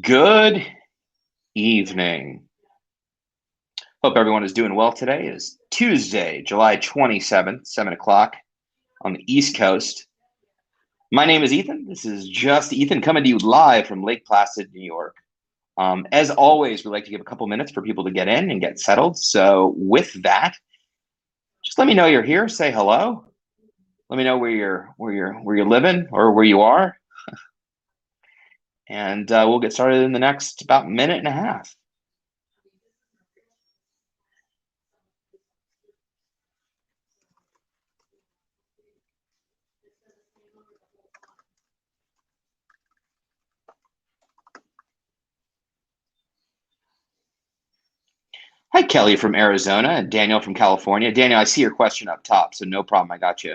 Good evening. Hope everyone is doing well today. It is Tuesday, July 27th, 7 o'clock on the East Coast. My name is Ethan. This is Just Ethan coming to you live from Lake Placid, New York. As always, we like to give a couple minutes for people to get in and get settled. So with that, just let me know you're here. Say hello. Let me know where you're living or where you are, and we'll get started in the next about minute and a half. Hi, Kelly from Arizona and Daniel from California. Daniel, I see your question up top, so no problem. I got you.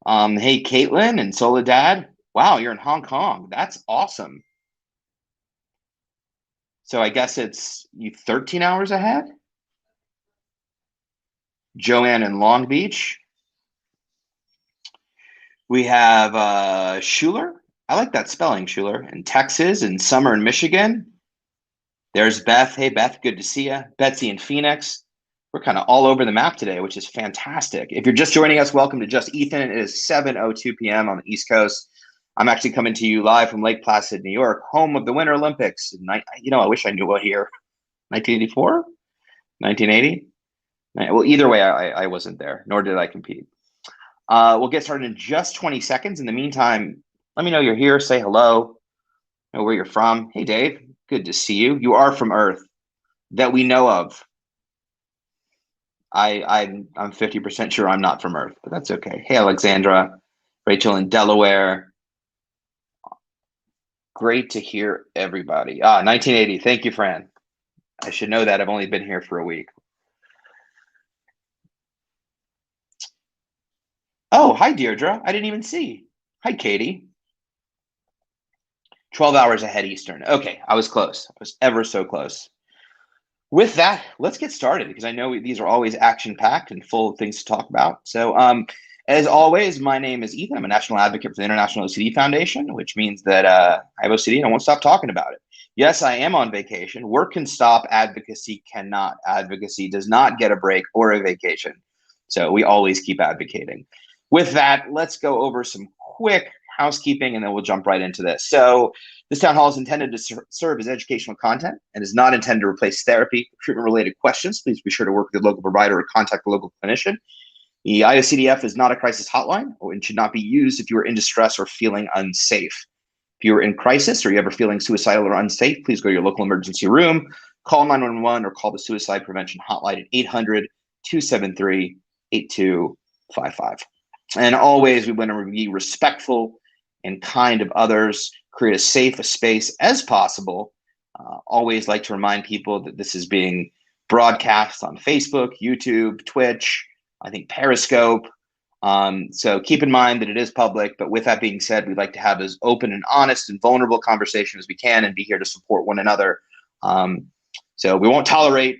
Hey, Caitlin and Soledad. Wow, you're in Hong Kong. That's awesome. So I guess it's you 13 hours ahead. Joanne in Long Beach. We have Schuler. I like that spelling, Schuler. In Texas and Summer in Michigan. There's Beth. Hey, Beth, good to see you. Betsy in Phoenix. We're kind of all over the map today, which is fantastic. If you're just joining us, welcome to Just Ethan. It is 7:02 p.m. on the East Coast. I'm actually coming to you live from Lake Placid, New York, home of the Winter Olympics. I wish I knew what year. 1984? 1980? Well, either way, I wasn't there, nor did I compete. We'll get started in just 20 seconds. In the meantime, let me know you're here. Say hello. Know where you're from. Hey, Dave. Good to see you. You are from Earth that we know of. I'm 50% sure I'm not from Earth, but that's okay. Hey, Alexandra, Rachel in Delaware. Great to hear everybody. 1980. Thank you, Fran. I should know that. I've only been here for a week. Oh, hi, Deirdre. I didn't even see. Hi, Katie. 12 hours ahead Eastern. Okay, I was close. I was ever so close. With that, let's get started because I know these are always action-packed and full of things to talk about. So, as always, my name is Ethan. I'm a national advocate for the International OCD Foundation, which means that I have OCD and I won't stop talking about it. Yes, I am on vacation. Work can stop, advocacy cannot. Advocacy does not get a break or a vacation. So we always keep advocating. With that, let's go over some quick housekeeping and then we'll jump right into this. So this town hall is intended to serve as educational content and is not intended to replace therapy. Treatment-related questions, please be sure to work with your local provider or contact a local clinician. The IOCDF is not a crisis hotline and should not be used if you are in distress or feeling unsafe. If you're in crisis or you're ever feeling suicidal or unsafe, please go to your local emergency room, call 911 or call the suicide prevention hotline at 800-273-8255. And always we want to be respectful and kind of others, create as safe a space as possible. Always like to remind people that this is being broadcast on Facebook, YouTube, Twitch, I think Periscope. So keep in mind that it is public, but with that being said, we'd like to have as open and honest and vulnerable conversation as we can and be here to support one another. So we won't tolerate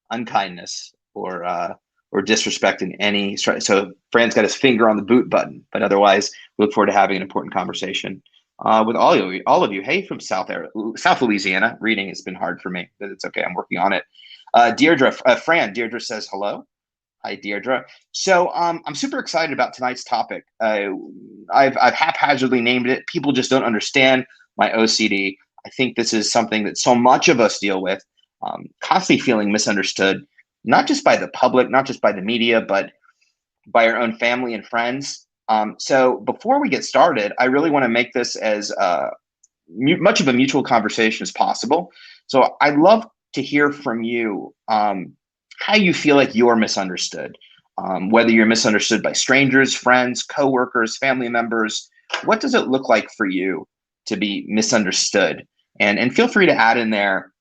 unkindness or disrespect in any. So Fran's got his finger on the boot button, but otherwise we look forward to having an important conversation with all of you. Hey, from South Louisiana, reading has been hard for me, but it's okay. I'm working on it. Deirdre, Deirdre says hello. Hi, Deirdre. So I'm super excited about tonight's topic. I've haphazardly named it. People just don't understand my OCD. I think this is something that so much of us deal with, constantly feeling misunderstood, not just by the public, not just by the media, but by our own family and friends. So before we get started, I really want to make this as much of a mutual conversation as possible. So I'd love to hear from you how you feel like you're misunderstood, whether you're misunderstood by strangers, friends, coworkers, family members. What does it look like for you to be misunderstood? And feel free to add in there,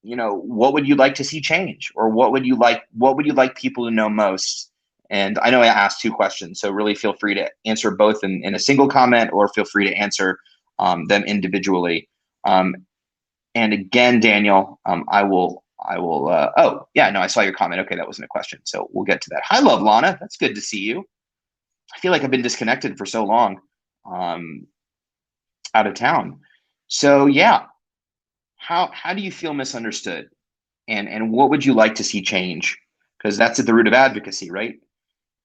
what would you like to see change, or what would you like people to know most? And I know I asked two questions, so really feel free to answer both in a single comment, or feel free to answer them individually. And again, Daniel, I will. Oh yeah, no, I saw your comment. Okay, that wasn't a question, so we'll get to that. Hi, Love Lana. That's good to see you. I feel like I've been disconnected for so long. out of town. So yeah, how do you feel misunderstood, and what would you like to see change? Because that's at the root of advocacy, right?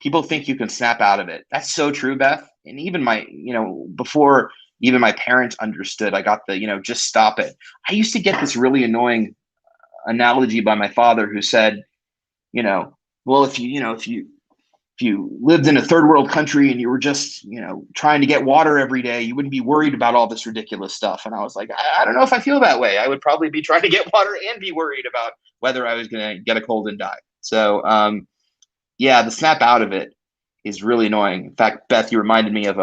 People think you can snap out of it. That's so true, Beth. And even before even my parents understood, I got the, just stop it. I used to get this really annoying analogy by my father who said, you know, well, if you lived in a third world country and you were just, trying to get water every day, you wouldn't be worried about all this ridiculous stuff. And I was like, I don't know if I feel that way. I would probably be trying to get water and be worried about whether I was going to get a cold and die. So, yeah, the snap out of it is really annoying. In fact, Beth, you reminded me of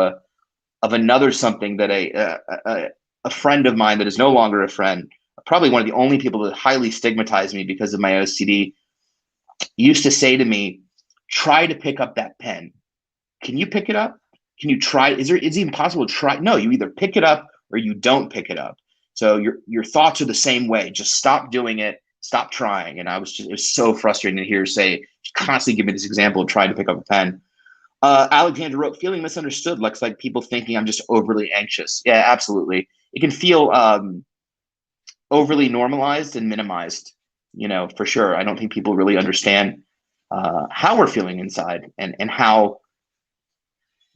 another something that a friend of mine that is no longer a friend, probably one of the only people that highly stigmatized me because of my OCD, used to say to me, try to pick up that pen. Can you pick it up? Can you try? Is it even possible to try? No, you either pick it up or you don't pick it up. So your thoughts are the same way. Just stop doing it. Stop trying. And it was so frustrating to hear her say, constantly give me this example of trying to pick up a pen. Alexandra wrote, feeling misunderstood looks like people thinking I'm just overly anxious. Yeah, absolutely. It can feel overly normalized and minimized, for sure. I don't think people really understand how we're feeling inside and how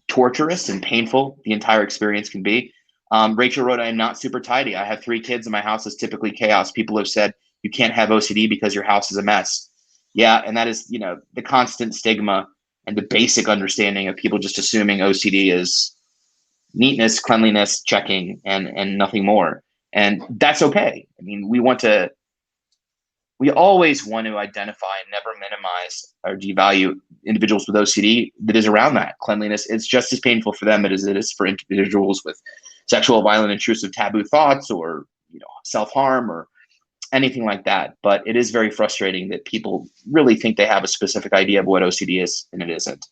torturous and painful the entire experience can be. Rachel wrote, I am not super tidy. I have 3 kids and my house is typically chaos. People have said you can't have OCD because your house is a mess. Yeah, and that is, the constant stigma and the basic understanding of people just assuming OCD is neatness, cleanliness, checking, and nothing more. And that's okay. I mean, we always want to identify and never minimize or devalue individuals with OCD that is around that cleanliness. It's just as painful for them as it is for individuals with sexual, violent, intrusive, taboo thoughts, or self-harm or anything like that. But it is very frustrating that people really think they have a specific idea of what OCD is, and it isn't.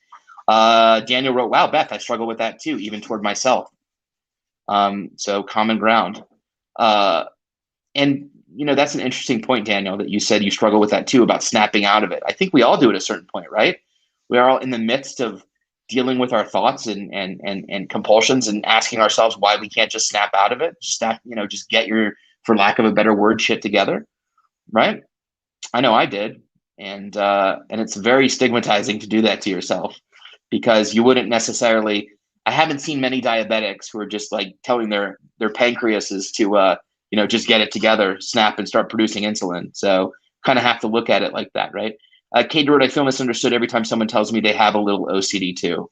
Daniel wrote, wow, Beth, I struggle with that too, even toward myself. So common ground. And that's an interesting point, Daniel, that you said you struggle with that too, about snapping out of it. I think we all do at a certain point, right? We are all in the midst of dealing with our thoughts and compulsions and asking ourselves why we can't just snap out of it. Just get your, for lack of a better word, shit together, right? I know I did. And it's very stigmatizing to do that to yourself, because you wouldn't necessarily, I haven't seen many diabetics who are just like telling their pancreases to, just get it together, snap and start producing insulin. So kind of have to look at it like that, right? Kate wrote, I feel misunderstood every time someone tells me they have a little OCD too.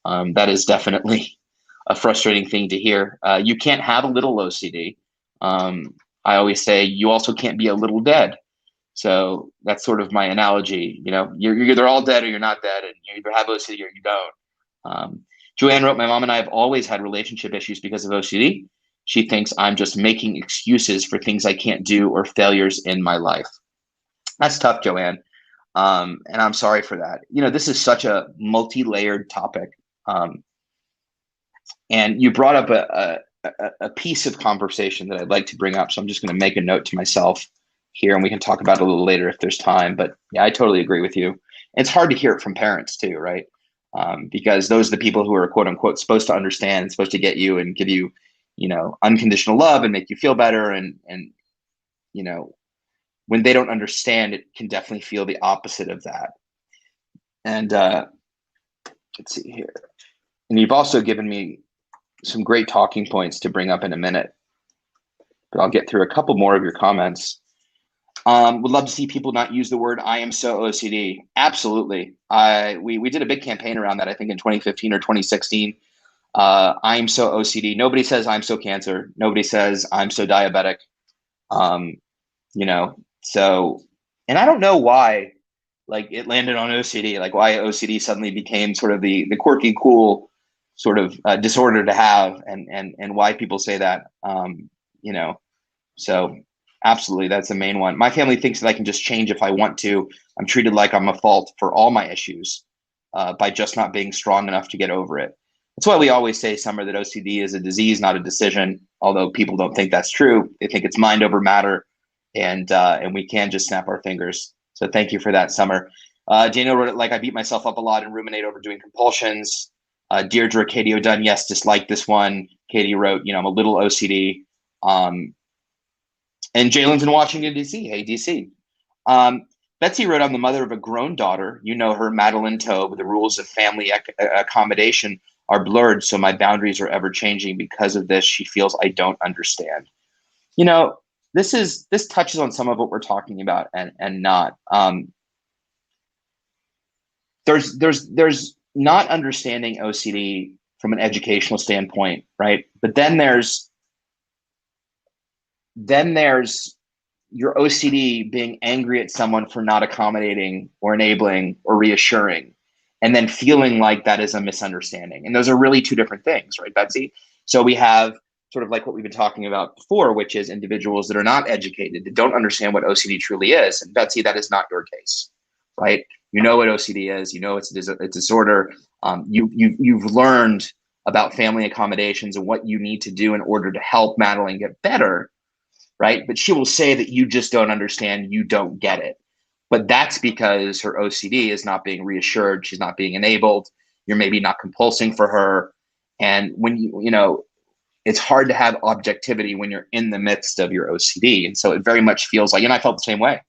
That is definitely a frustrating thing to hear. You can't have a little OCD. I always say you also can't be a little dead. So that's sort of my analogy. You're either all dead or you're not dead, and you either have OCD or you don't. Joanne wrote, my mom and I have always had relationship issues because of OCD. She thinks I'm just making excuses for things I can't do or failures in my life. That's tough, Joanne. And I'm sorry for that. This is such a multi-layered topic. And you brought up a piece of conversation that I'd like to bring up. So I'm just going to make a note to myself here, and we can talk about it a little later if there's time. But yeah, I totally agree with you. It's hard to hear it from parents too, right? Because those are the people who are quote unquote supposed to understand, supposed to get you and give you, unconditional love and make you feel better. And when they don't understand, it can definitely feel the opposite of that. And let's see here. And you've also given me some great talking points to bring up in a minute, but I'll get through a couple more of your comments. Would love to see people not use the word I am so OCD. Absolutely. We did a big campaign around that, I think in 2015 or 2016. I'm so OCD. Nobody says I'm so cancer. Nobody says I'm so diabetic. So, and I don't know why, like, it landed on OCD, like why OCD suddenly became sort of the quirky, cool sort of disorder to have, and why people say that, so absolutely. That's the main one. My family thinks that I can just change if I want to. I'm treated like I'm a fault for all my issues by just not being strong enough to get over it. That's why we always say, Summer, that OCD is a disease, not a decision. Although people don't think that's true. They think it's mind over matter, and we can just snap our fingers. So thank you for that, Summer. Daniel wrote it like, I beat myself up a lot and ruminate over doing compulsions. Deirdre Katie O'Dunn, yes, dislike this one. Katie wrote, I'm a little OCD. And Jalen's in Washington, D.C. Hey, D.C. Betsy wrote, I'm the mother of a grown daughter. You know her, Madeline Tobe. The rules of family accommodation are blurred, so my boundaries are ever changing. Because of this, she feels I don't understand. This touches on some of what we're talking about and not. There's not understanding OCD from an educational standpoint, right? But then there's your OCD being angry at someone for not accommodating or enabling or reassuring, and then feeling like that is a misunderstanding. And those are really two different things, right, Betsy? So we have sort of like what we've been talking about before, which is individuals that are not educated, that don't understand what OCD truly is. And Betsy, that is not your case, right? You know what OCD is. You know it's a disorder. You've learned about family accommodations and what you need to do in order to help Madeline get better, right? But she will say that you just don't understand, you don't get it. But that's because her OCD is not being reassured, she's not being enabled, you're maybe not compulsing for her. And when it's hard to have objectivity when you're in the midst of your OCD. And so it very much feels like, and I felt the same way.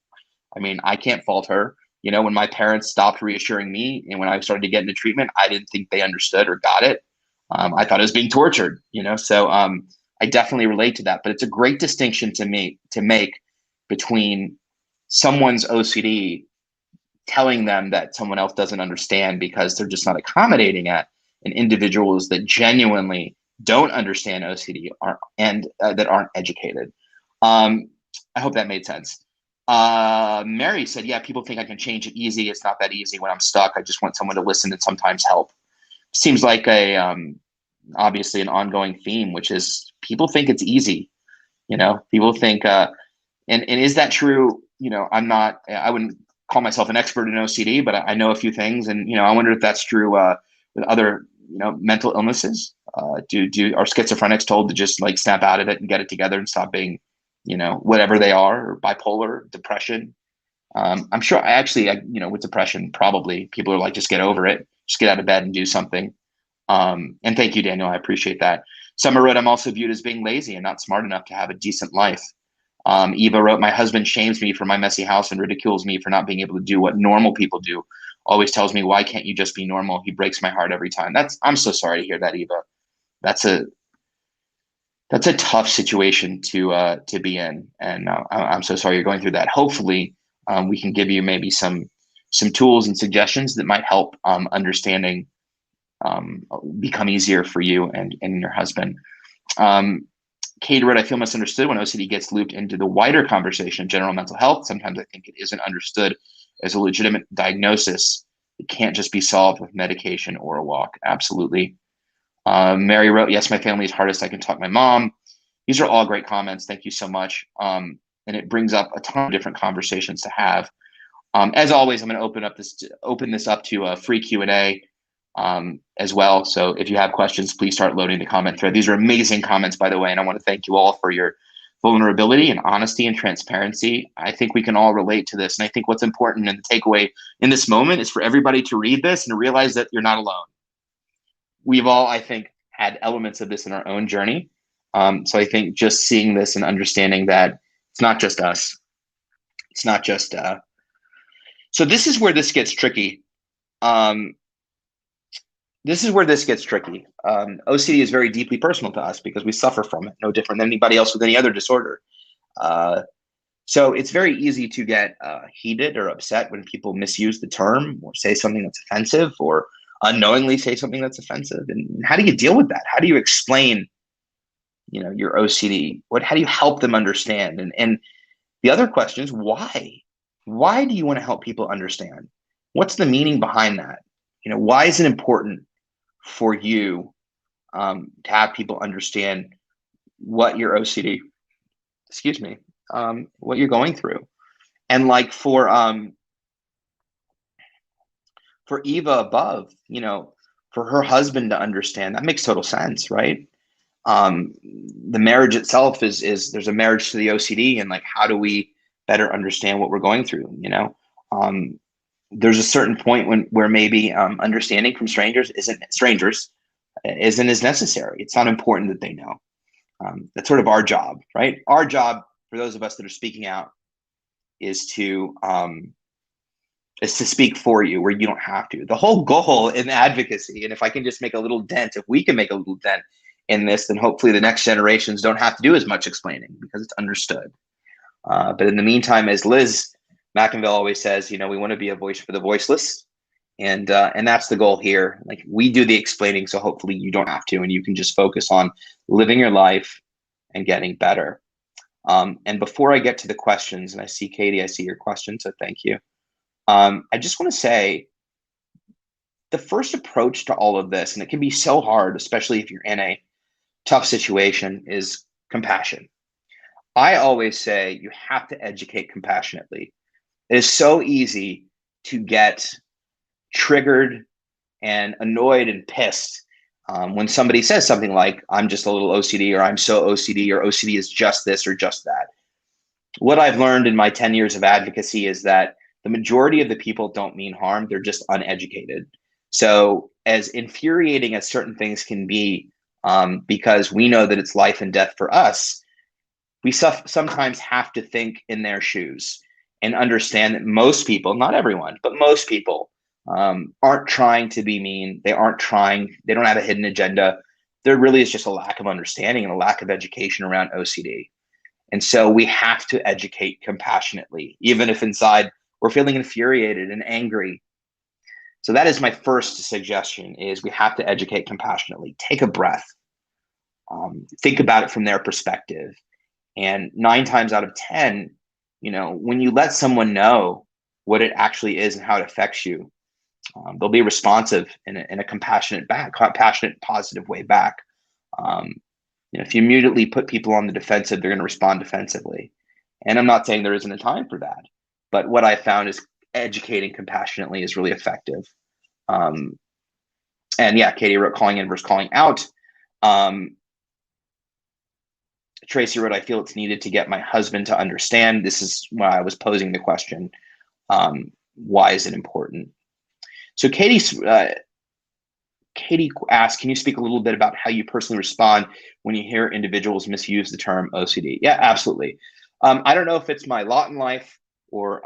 I mean, I can't fault her. When my parents stopped reassuring me and when I started to get into treatment, I didn't think they understood or got it. I thought I was being tortured, so I definitely relate to that. But it's a great distinction to make between someone's OCD telling them that someone else doesn't understand because they're just not accommodating it, and individuals that genuinely don't understand OCD that aren't educated. I hope that made sense. Mary said, yeah, people think I can change it easy. It's not that easy when I'm stuck. I just want someone to listen and sometimes help. Seems like obviously an ongoing theme, which is people think it's easy. People think, and is that true? I wouldn't call myself an expert in OCD, but I know a few things. And, I wonder if that's true with other, mental illnesses. Are schizophrenics told to just like snap out of it and get it together and stop being, whatever they are, or bipolar, depression? I'm sure with depression, probably people are like, just get over it, just get out of bed and do something. And thank you, Daniel. I appreciate that. Summer wrote, I'm also viewed as being lazy and not smart enough to have a decent life. Eva wrote, my husband shames me for my messy house and ridicules me for not being able to do what normal people do. Always tells me, why can't you just be normal? He breaks my heart every time. I'm so sorry to hear that, Eva. That's a tough situation to be in. And I'm so sorry you're going through that. Hopefully we can give you maybe some tools and suggestions that might help understanding become easier for you and your husband. Kate wrote, I feel misunderstood when OCD gets looped into the wider conversation of general mental health. Sometimes I think it isn't understood as a legitimate diagnosis. It can't just be solved with medication or a walk. Absolutely. Mary wrote, yes, my family is hardest I can talk to my mom. These are all great comments. Thank you so much. And it brings up a ton of different conversations to have. As always, I'm going to open this up to a free Q&A as well. So if you have questions, please start loading the comment thread. These are amazing comments, by the way, and I want to thank you all for your vulnerability and honesty and transparency. I think we can all relate to this. And I think what's important and the takeaway in this moment is for everybody to read this and to realize that you're not alone. We've all, I think, had elements of this in our own journey. So I think just seeing this and understanding that it's not just us. It's not just, so this is where this gets tricky. OCD is very deeply personal to us because we suffer from it, no different than anybody else with any other disorder. So it's very easy to get heated or upset when people misuse the term or say something that's offensive or unknowingly say something that's offensive. And how do you deal with that? How do you explain, your OCD? How do you help them understand? And the other question is why? Why do you want to help people understand? What's the meaning behind that? Why is it important for you to have people understand what your OCD, what you're going through? And like for Eva above, for her husband to understand, that makes total sense, right? The marriage itself is there's a marriage to the OCD, and like, how do we better understand what we're going through? There's a certain point where maybe understanding from strangers isn't strangers, isn't as necessary. It's not important that they know. That's sort of our job, right? Our job, for those of us that are speaking out, is to speak for you where you don't have to. The whole goal in advocacy, and if I can just make a little dent, if we can make a little dent in this, then hopefully the next generations don't have to do as much explaining because it's understood. But in the meantime, as Liz McInville always says, we want to be a voice for the voiceless. And that's the goal here. Like, we do the explaining, so hopefully you don't have to, and you can just focus on living your life and getting better. And before I get to the questions, and I see Katie, I see your question, so thank you. I just want to say the first approach to all of this, and it can be so hard, especially if you're in a tough situation, is compassion. I always say you have to educate compassionately. It is so easy to get triggered and annoyed and pissed when somebody says something like, I'm just a little OCD, or I'm so OCD, or OCD is just this or just that. What I've learned in my 10 years of advocacy is that the majority of the people don't mean harm. They're just uneducated. So as infuriating as certain things can be, because we know that it's life and death for us, we sometimes have to think in their shoes and understand that most people, not everyone, but most people aren't trying to be mean. They don't have a hidden agenda. There really is just a lack of understanding and a lack of education around OCD. And so we have to educate compassionately, even if inside we're feeling infuriated and angry. So that is my first suggestion, is we have to educate compassionately. Take a breath. Think about it from their perspective. And 9 times out of 10, when you let someone know what it actually is and how it affects you, they'll be responsive in a compassionate, positive way back. If you immediately put people on the defensive, they're going to respond defensively. And I'm not saying there isn't a time for that, but what I found is educating compassionately is really effective. And yeah, Katie wrote calling in versus calling out. Tracy wrote, I feel it's needed to get my husband to understand. This is why I was posing the question. Why is it important? So Katie asked, can you speak a little bit about how you personally respond when you hear individuals misuse the term OCD? Yeah, absolutely. I don't know if it's my lot in life or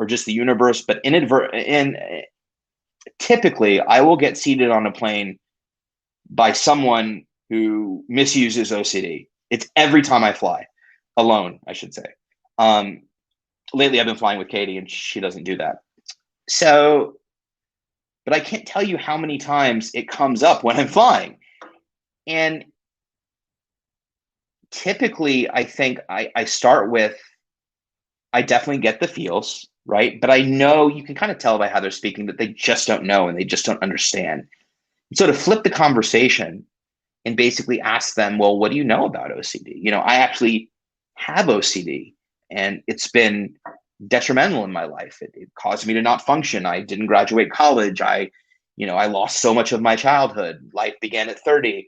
just the universe, but typically I will get seated on a plane by someone who misuses OCD. It's every time I fly, alone, I should say. Lately I've been flying with Katie and she doesn't do that. So, but I can't tell you how many times it comes up when I'm flying. And typically I think I start with, I definitely get the feels, right? But I know you can kind of tell by how they're speaking that they just don't know and they just don't understand. So to flip the conversation and basically ask them, well, what do you know about OCD? I actually have OCD and it's been detrimental in my life. It caused me to not function. I didn't graduate college. I lost so much of my childhood. Life began at 30,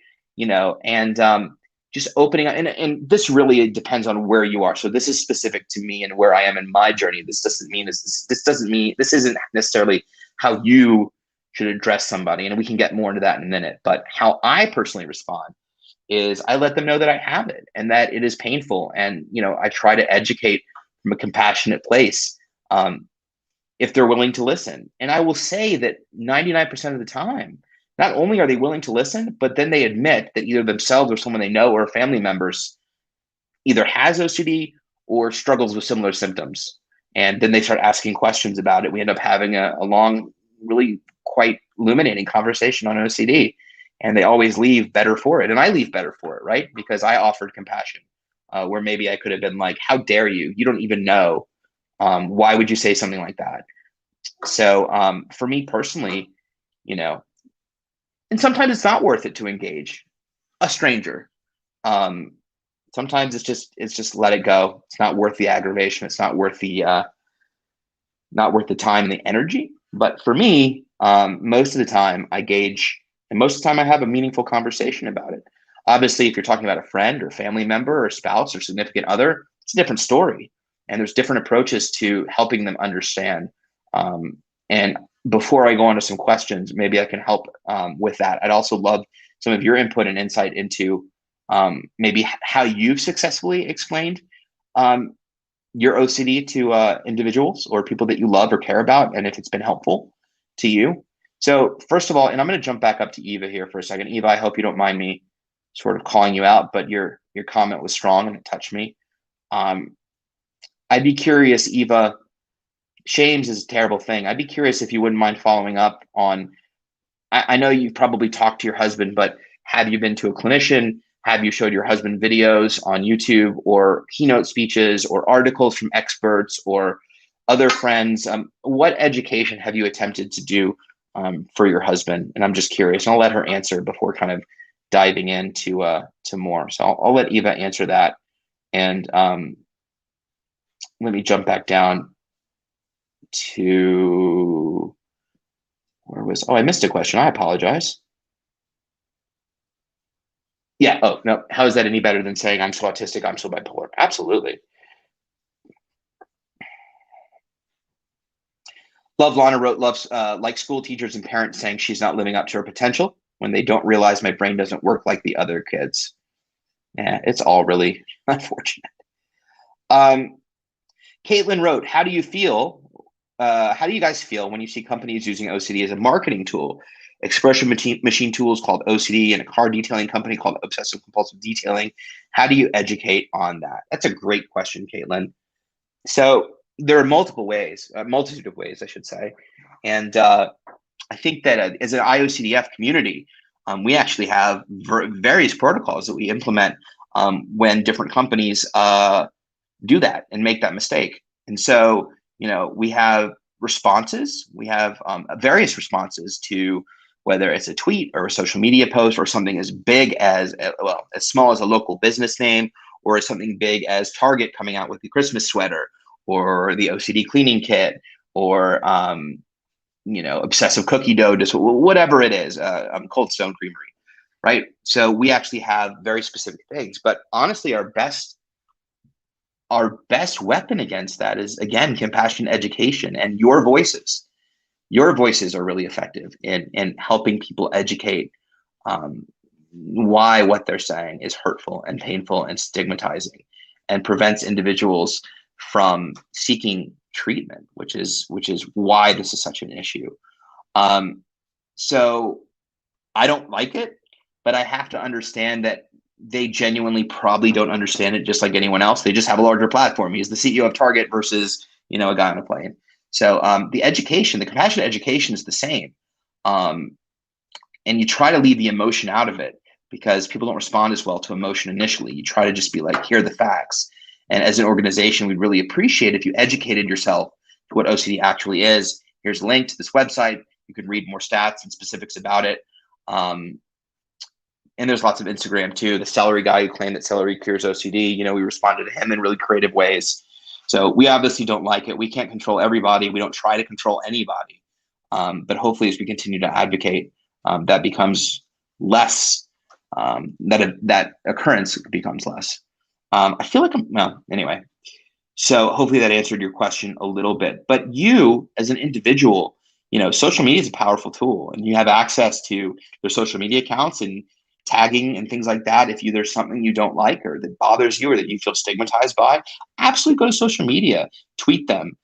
and just opening up. And this really depends on where you are. So this is specific to me and where I am in my journey. This isn't necessarily how you should address somebody. And we can get more into that in a minute. But how I personally respond is I let them know that I have it and that it is painful. And, I try to educate from a compassionate place, if they're willing to listen. And I will say that 99% of the time, not only are they willing to listen, but then they admit that either themselves or someone they know or family members either has OCD or struggles with similar symptoms. And then they start asking questions about it. We end up having a long, really quite illuminating conversation on OCD. And they always leave better for it. And I leave better for it, right? Because I offered compassion. Where maybe I could have been like, how dare you? You don't even know. Why would you say something like that? So for me personally, and sometimes it's not worth it to engage a stranger. Sometimes it's just let it go. It's not worth the aggravation. It's not worth the time and the energy. But for me, most of the time I gauge, and most of the time I have a meaningful conversation about it. Obviously, if you're talking about a friend or family member or spouse or significant other, it's a different story. And there's different approaches to helping them understand. And before I go on to some questions, maybe I can help with that. I'd also love some of your input and insight into maybe how you've successfully explained um, your OCD to individuals or people that you love or care about, and if it's been helpful to you. So first of all, and I'm going to jump back up to Eva here for a second. Eva, I hope you don't mind me sort of calling you out, but your comment was strong and it touched me. Um, I'd be curious, Eva. Shames is a terrible thing. I'd be curious if you wouldn't mind following up on. I know you've probably talked to your husband, but have you been to a clinician? Have you showed your husband videos on YouTube or keynote speeches or articles from experts or other friends? What education have you attempted to do for your husband? And I'm just curious. And I'll let her answer before kind of diving into to more. So I'll let Eva answer that. And let me jump back down to where was, oh, I missed a question. I apologize. Yeah. Oh, no. How is that any better than saying I'm so autistic, I'm so bipolar? Absolutely. Love Lana wrote, loves like school teachers and parents saying she's not living up to her potential when they don't realize my brain doesn't work like the other kids. Yeah, it's all really unfortunate. Um, Caitlin wrote, how do you feel? How do you guys feel when you see companies using OCD as a marketing tool? Expression machine tools called OCD and a car detailing company called obsessive compulsive detailing. How do you educate on that? That's a great question, Caitlin. So there are multiple ways, a multitude of ways, I should say. And I think that as an IOCDF community, we actually have various protocols that we implement when different companies do that and make that mistake. And so, we have responses, we have various responses to whether it's a tweet or a social media post or something as big as, well, as small as a local business name or something big as Target coming out with the Christmas sweater or the OCD cleaning kit or, obsessive cookie dough, just whatever it is, Cold Stone Creamery, right? So we actually have very specific things, but honestly, our best weapon against that is, again, compassion education and your voices. Your voices are really effective in helping people educate why what they're saying is hurtful and painful and stigmatizing and prevents individuals from seeking treatment, which is why this is such an issue. So I don't like it, but I have to understand that they genuinely probably don't understand it just like anyone else. They just have a larger platform. He's the CEO of Target versus, a guy on a plane. So the compassionate education is the same. And you try to leave the emotion out of it because people don't respond as well to emotion initially. You try to just be like, here are the facts. And as an organization, we'd really appreciate if you educated yourself to what OCD actually is. Here's a link to this website. You can read more stats and specifics about it. And there's lots of Instagram too. The celery guy who claimed that celery cures OCD, we responded to him in really creative ways. So we obviously don't like it. We can't control everybody. We don't try to control anybody. But hopefully as we continue to advocate, that becomes less, that occurrence becomes less. I feel like anyway. So hopefully that answered your question a little bit. But you as an individual, social media is a powerful tool and you have access to their social media accounts and tagging and things like that. If there's something you don't like or that bothers you or that you feel stigmatized by, absolutely go to social media, tweet them,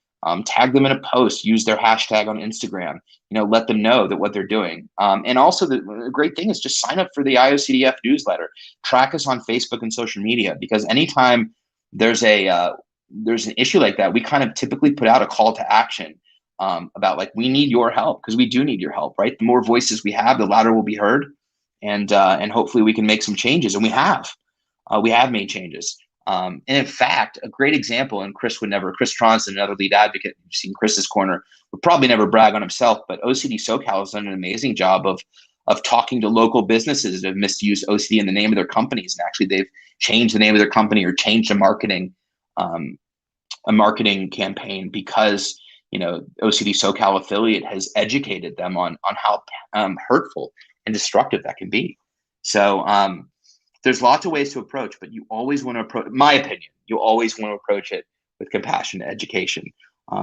tag them in a post, use their hashtag on Instagram, let them know that what they're doing. And also the great thing is just sign up for the IOCDF newsletter, track us on Facebook and social media, because anytime there's there's an issue like that, we kind of typically put out a call to action about like, we need your help because we do need your help, right? The more voices we have, the louder we'll be heard. And hopefully we can make some changes. And we have made changes. And in fact, a great example, and Chris Tronson, another lead advocate, you've seen Chris's corner, would probably never brag on himself, but OCD SoCal has done an amazing job of talking to local businesses that have misused OCD in the name of their companies. And actually they've changed the name of their company or changed a marketing campaign because, OCD SoCal affiliate has educated them on how hurtful and destructive that can be. So there's lots of ways to approach, but you always want to approach, my opinion, you always want to approach it with compassion and education,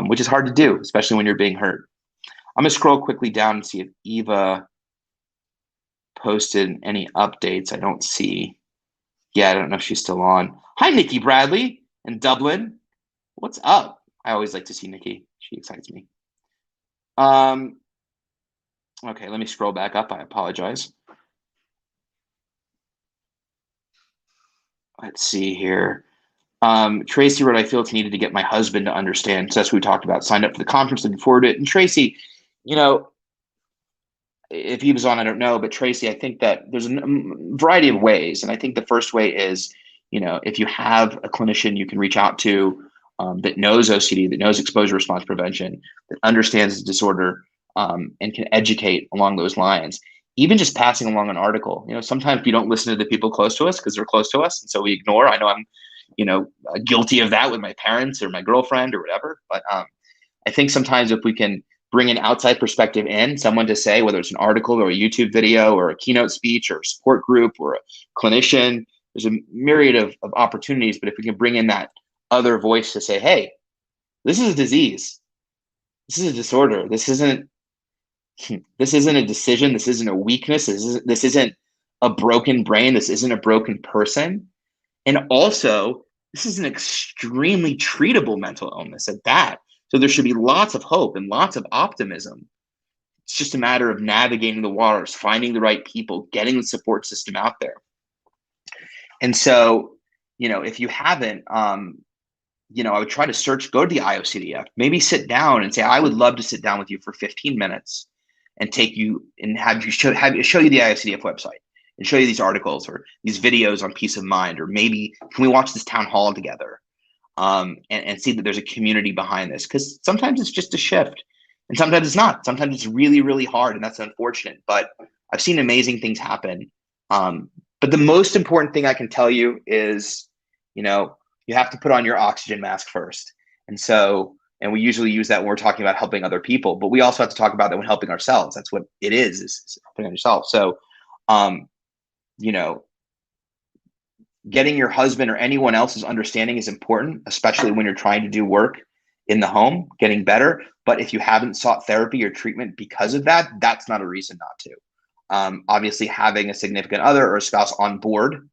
which is hard to do, especially when you're being hurt. I'm gonna scroll quickly down and see if Eva posted any updates. I don't see. Yeah, I don't know if she's still on. Hi, Nikki Bradley in Dublin. What's up? I always like to see Nikki. She excites me. Okay, let me scroll back up. I apologize. Let's see here. Tracy wrote, I feel it's needed to get my husband to understand. So that's what we talked about. Signed up for the conference, looking forward to it. And Tracy, you know, if he was on, I don't know, but Tracy, I think that there's a variety of ways. And I think the first way is, if you have a clinician you can reach out to that knows OCD, that knows exposure response prevention, that understands the disorder, and can educate along those lines. Even just passing along an article, sometimes we don't listen to the people close to us because they're close to us. And so we ignore. I know I'm, guilty of that with my parents or my girlfriend or whatever. But I think sometimes if we can bring an outside perspective in, someone to say, whether it's an article or a YouTube video or a keynote speech or a support group or a clinician, there's a myriad of opportunities. But if we can bring in that other voice to say, hey, this is a disease. This is a disorder. This isn't a decision. This isn't a weakness. This isn't a broken brain. This isn't a broken person. And also, this is an extremely treatable mental illness at that. So there should be lots of hope and lots of optimism. It's just a matter of navigating the waters, finding the right people, getting the support system out there. And so, if you haven't, I would try to go to the IOCDF, maybe sit down and say, I would love to sit down with you for 15 minutes and take you and have you show you the IOCDF website and show you these articles or these videos on peace of mind, or maybe can we watch this town hall together, and see that there's a community behind this, because sometimes it's just a shift and sometimes it's not. Sometimes it's really, really hard, and that's unfortunate, but I've seen amazing things happen. But the most important thing I can tell you is, you have to put on your oxygen mask first. And we usually use that when we're talking about helping other people, but we also have to talk about that when helping ourselves. That's what it is helping yourself. So, getting your husband or anyone else's understanding is important, especially when you're trying to do work in the home, getting better. But if you haven't sought therapy or treatment because of that, that's not a reason not to. Obviously, having a significant other or a spouse on board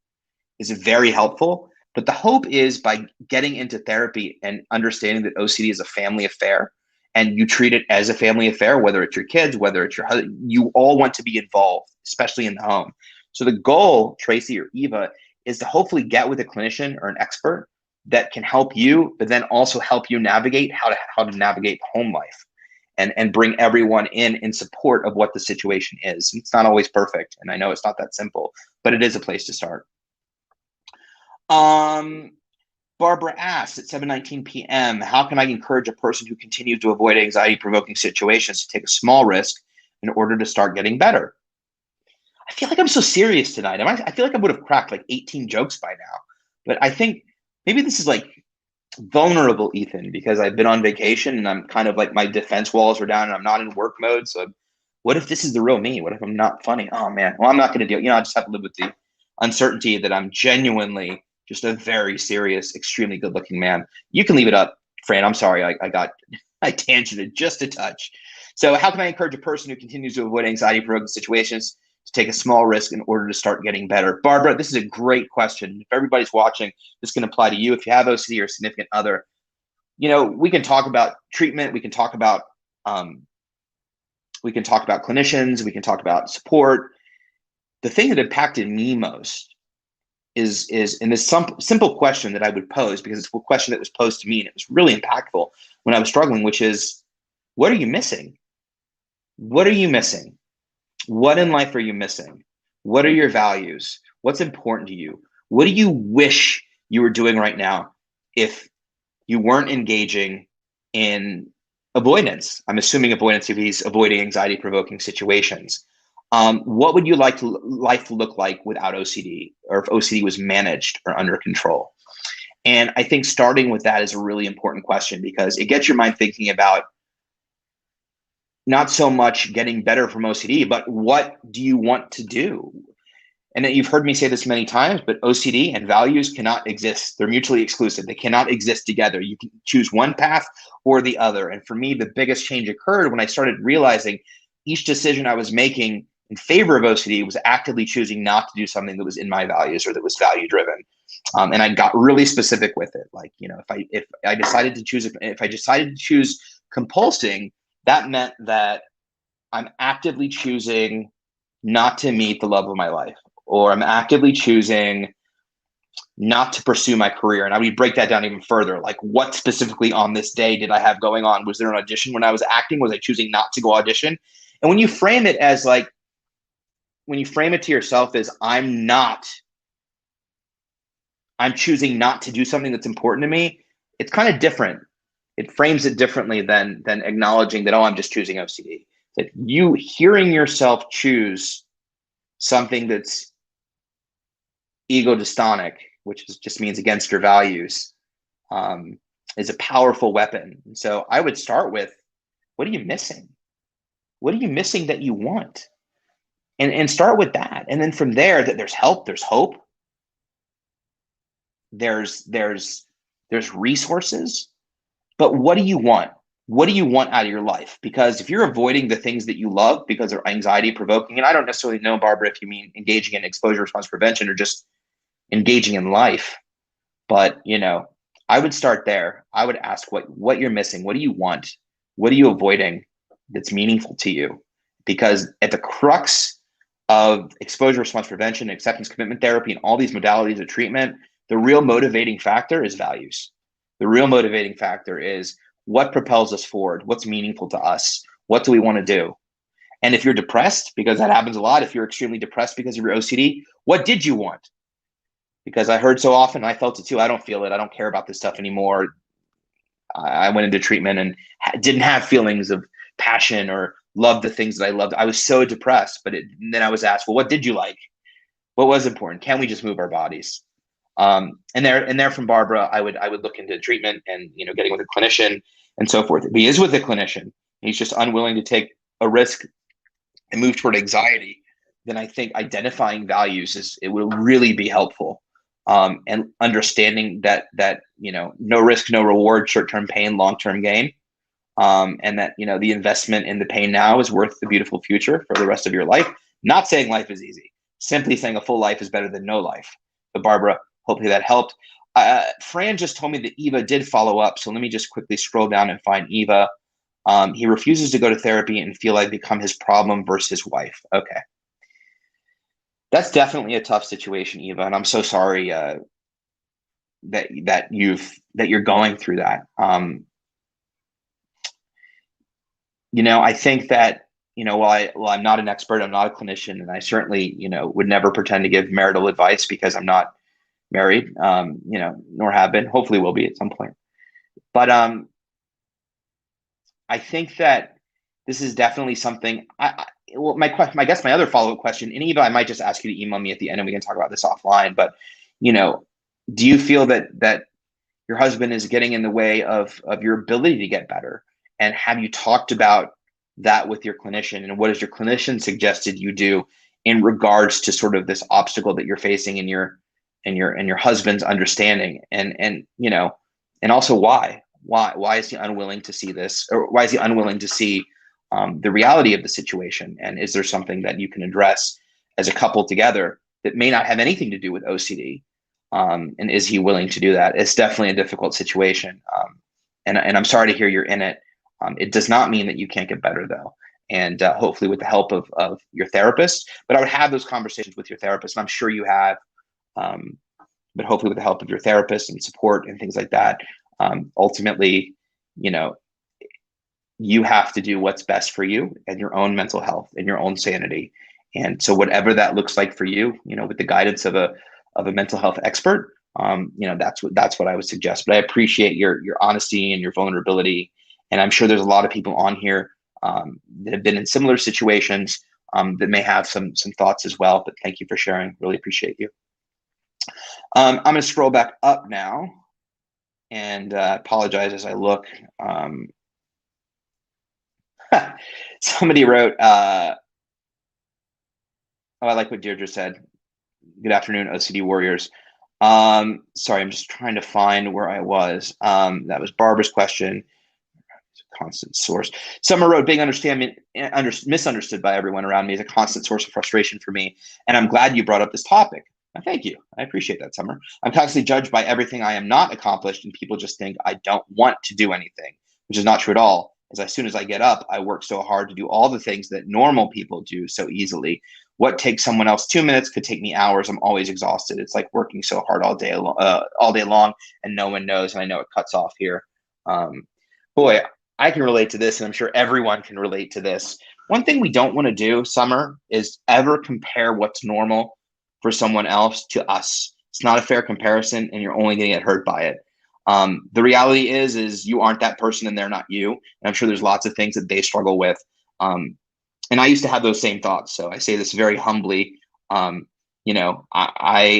is very helpful. But the hope is by getting into therapy and understanding that OCD is a family affair, and you treat it as a family affair, whether it's your kids, whether it's your husband, you all want to be involved, especially in the home. So the goal, Tracy or Eva, is to hopefully get with a clinician or an expert that can help you, but then also help you navigate how to navigate home life, and bring everyone in support of what the situation is. It's not always perfect, and I know it's not that simple, but it is a place to start. Barbara asks at 7:19 p.m., how can I encourage a person who continues to avoid anxiety-provoking situations to take a small risk in order to start getting better? I feel like I'm so serious tonight. I feel like I would have cracked like 18 jokes by now. But I think maybe this is like vulnerable, Ethan, because I've been on vacation and I'm kind of like my defense walls are down and I'm not in work mode. So what if this is the real me? What if I'm not funny? Oh, man. Well, I'm not going to deal. I just have to live with the uncertainty that I'm genuinely just a very serious, extremely good-looking man. You can leave it up, Fran. I'm sorry. I tangented just a touch. So how can I encourage a person who continues to avoid anxiety-provoking situations to take a small risk in order to start getting better? Barbara, this is a great question. If everybody's watching, this can apply to you. If you have OCD or a significant other, we can talk about treatment. We can talk about clinicians. We can talk about support. The thing that impacted me most is in this simple question that I would pose, because it's a question that was posed to me and it was really impactful when I was struggling, which is, what are you missing? What are you missing? What in life are you missing? What are your values? What's important to you? What do you wish you were doing right now if you weren't engaging in avoidance? I'm assuming avoidance if he's avoiding anxiety-provoking situations. What would you like life to look like without OCD, or if OCD was managed or under control? And I think starting with that is a really important question, because it gets your mind thinking about not so much getting better from OCD, but what do you want to do? and you've heard me say this many times, but OCD and values cannot exist. They're mutually exclusive. They cannot exist together. You can choose one path or the other. And for me, the biggest change occurred when I started realizing each decision I was making in favor of OCD was actively choosing not to do something that was in my values or that was value driven. And I got really specific with it. Like, if I decided to choose compulsing, that meant that I'm actively choosing not to meet the love of my life, or I'm actively choosing not to pursue my career. And I would break that down even further. Like, what specifically on this day did I have going on? Was there an audition when I was acting? Was I choosing not to go audition? And when you frame it to yourself as I'm choosing not to do something that's important to me, it's kind of different. It frames it differently than acknowledging that, oh, I'm just choosing OCD. That you hearing yourself choose something that's ego dystonic, which just means against your values, is a powerful weapon. And so I would start with, what are you missing? What are you missing that you want? And start with that. And then from there, that there's help, there's hope, there's resources. But what do you want? What do you want out of your life? Because if you're avoiding the things that you love because they're anxiety provoking, and I don't necessarily know, Barbara, if you mean engaging in exposure response prevention or just engaging in life, but I would start there. I would ask what you're missing. What do you want? What are you avoiding that's meaningful to you? Because at the crux of exposure response prevention, acceptance commitment therapy, and all these modalities of treatment, the real motivating factor is values. The real motivating factor is what propels us forward, what's meaningful to us, what do we want to do? And if you're depressed, because that happens a lot, if you're extremely depressed because of your OCD, what did you want? Because I heard so often, I felt it too, I don't feel it, I don't care about this stuff anymore. I went into treatment and didn't have feelings of passion or love the things that I loved. I was so depressed, then I was asked, well, what did you like? What was important? Can we just move our bodies? And there from Barbara, I would look into treatment and getting with a clinician and so forth. If he is with a clinician, he's just unwilling to take a risk and move toward anxiety, then I think identifying values it will really be helpful. And understanding that no risk, no reward, short-term pain, long-term gain, and that the investment in the pain now is worth the beautiful future for the rest of your life. Not saying life is easy, simply saying a full life is better than no life. But Barbara, hopefully that helped. Fran just told me that Eva did follow up, so let me just quickly scroll down and find Eva. He refuses to go to therapy and feel I've become his problem versus his wife. Okay. That's definitely a tough situation, Eva, and I'm so sorry that you're going through that. I think that while I'm not an expert, I'm not a clinician, and I certainly would never pretend to give marital advice because I'm not married, nor have been. Hopefully, will be at some point. But I think that this is definitely something. I guess my other follow-up question, and Eva, I might just ask you to email me at the end, and we can talk about this offline. But do you feel that your husband is getting in the way of your ability to get better? And have you talked about that with your clinician? And what has your clinician suggested you do in regards to sort of this obstacle that you're facing in your husband's understanding? And also why is he unwilling to see this, or why is he unwilling to see the reality of the situation? And is there something that you can address as a couple together that may not have anything to do with OCD? And is he willing to do that? It's definitely a difficult situation. And I'm sorry to hear you're in it. It does not mean that you can't get better, though. And hopefully with the help of your therapist, but I would have those conversations with your therapist, and I'm sure you have, but hopefully with the help of your therapist and support and things like that, ultimately, you have to do what's best for you and your own mental health and your own sanity. And so whatever that looks like for you, with the guidance of a mental health expert, that's what I would suggest. But I appreciate your honesty and your vulnerability. And I'm sure there's a lot of people on here that have been in similar situations that may have some thoughts as well. But thank you for sharing. Really appreciate you. I'm going to scroll back up now and apologize as I look. Somebody wrote, oh, I like what Deirdre said. Good afternoon, OCD warriors. Sorry, I'm just trying to find where I was. That was Barbara's question. Constant source. Summer wrote, being misunderstood by everyone around me is a constant source of frustration for me. And I'm glad you brought up this topic. Thank you. I appreciate that, Summer. I'm constantly judged by everything I am not accomplished, and people just think I don't want to do anything, which is not true at all. As soon as I get up, I work so hard to do all the things that normal people do so easily. What takes someone else 2 minutes could take me hours. I'm always exhausted. It's like working so hard all day long, and no one knows. And I know it cuts off here. Boy, I can relate to this, and I'm sure everyone can relate to this. One thing we don't want to do, Summer, is ever compare what's normal for someone else to us. It's not a fair comparison, and you're only going to get hurt by it. The reality is you aren't that person, and they're not you. And I'm sure there's lots of things that they struggle with. And I used to have those same thoughts. So I say this very humbly. I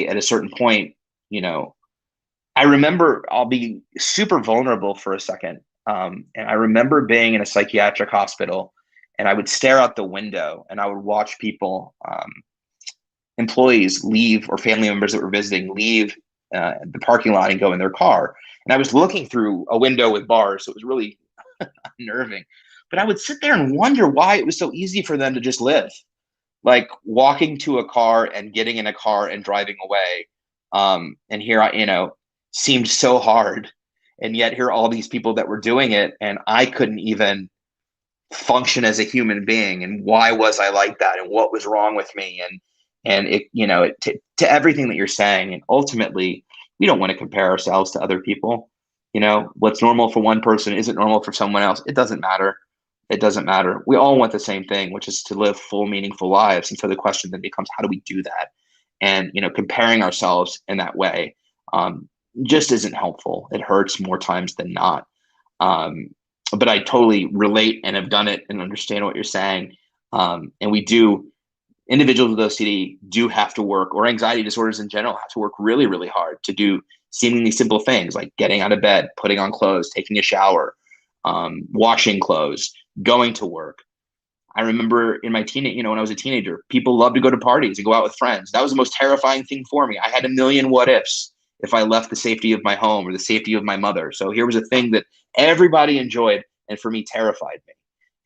at a certain point, I remember, I'll be super vulnerable for a second. And I remember being in a psychiatric hospital, and I would stare out the window and I would watch people, employees leave, or family members that were visiting leave the parking lot and go in their car. And I was looking through a window with bars, so it was really unnerving. But I would sit there and wonder why it was so easy for them to just live, like walking to a car and getting in a car and driving away. And here seemed so hard. And yet here are all these people that were doing it, and I couldn't even function as a human being. And why was I like that? And what was wrong with me? And to everything that you're saying. And ultimately, we don't want to compare ourselves to other people. What's normal for one person isn't normal for someone else. It doesn't matter. It doesn't matter. We all want the same thing, which is to live full, meaningful lives. And so the question then becomes, how do we do that? And, comparing ourselves in that way just isn't helpful. It hurts more times than not. But I totally relate and have done it and understand what you're saying. And individuals with OCD do have to work, or anxiety disorders in general have to work really, really hard to do seemingly simple things like getting out of bed, putting on clothes, taking a shower, washing clothes, going to work. I remember in my when I was a teenager, people loved to go to parties and go out with friends. That was the most terrifying thing for me. I had a million what ifs if I left the safety of my home or the safety of my mother. So here was a thing that everybody enjoyed, and for me terrified me.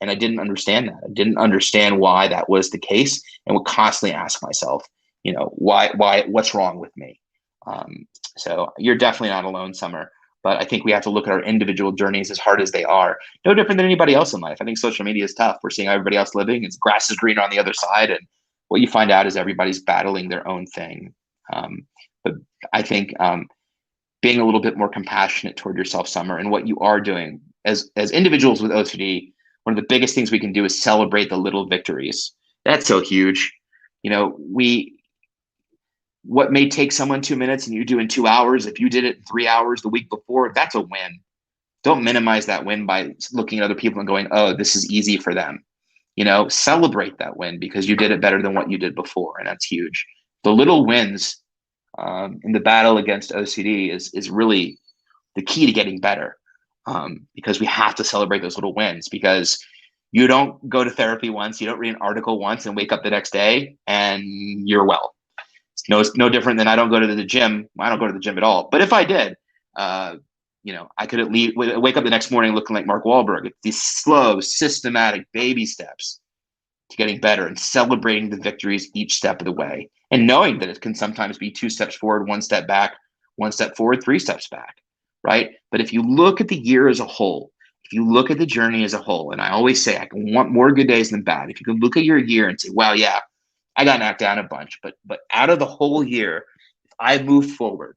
And I didn't understand that. I didn't understand why that was the case, and would constantly ask myself, why, what's wrong with me? So you're definitely not alone, Summer. But I think we have to look at our individual journeys, as hard as they are, no different than anybody else in life. I think social media is tough. We're seeing everybody else living. It's grass is greener on the other side. And what you find out is everybody's battling their own thing. But I think being a little bit more compassionate toward yourself, Summer, and what you are doing as individuals with OCD, one of the biggest things we can do is celebrate the little victories. That's so huge. What may take someone 2 minutes and you do in 2 hours, if you did it in 3 hours the week before, that's a win. Don't minimize that win by looking at other people and going, oh, this is easy for them. Celebrate that win because you did it better than what you did before. And that's huge. The little wins in the battle against OCD is really the key to getting better, because we have to celebrate those little wins, because you don't go to therapy once, you don't read an article once and wake up the next day and you're well. It's no different than I don't go to the gym. I don't go to the gym at all. But if I did, I could at least wake up the next morning looking like Mark Wahlberg. It's these slow, systematic baby steps to getting better, and celebrating the victories each step of the way, and knowing that it can sometimes be 2 steps forward, 1 step back, 1 step forward, 3 steps back, right? But if you look at the year as a whole, if you look at the journey as a whole, and I always say I can want more good days than bad. If you can look at your year and say, well, yeah, I got knocked down a bunch, but out of the whole year, if I moved forward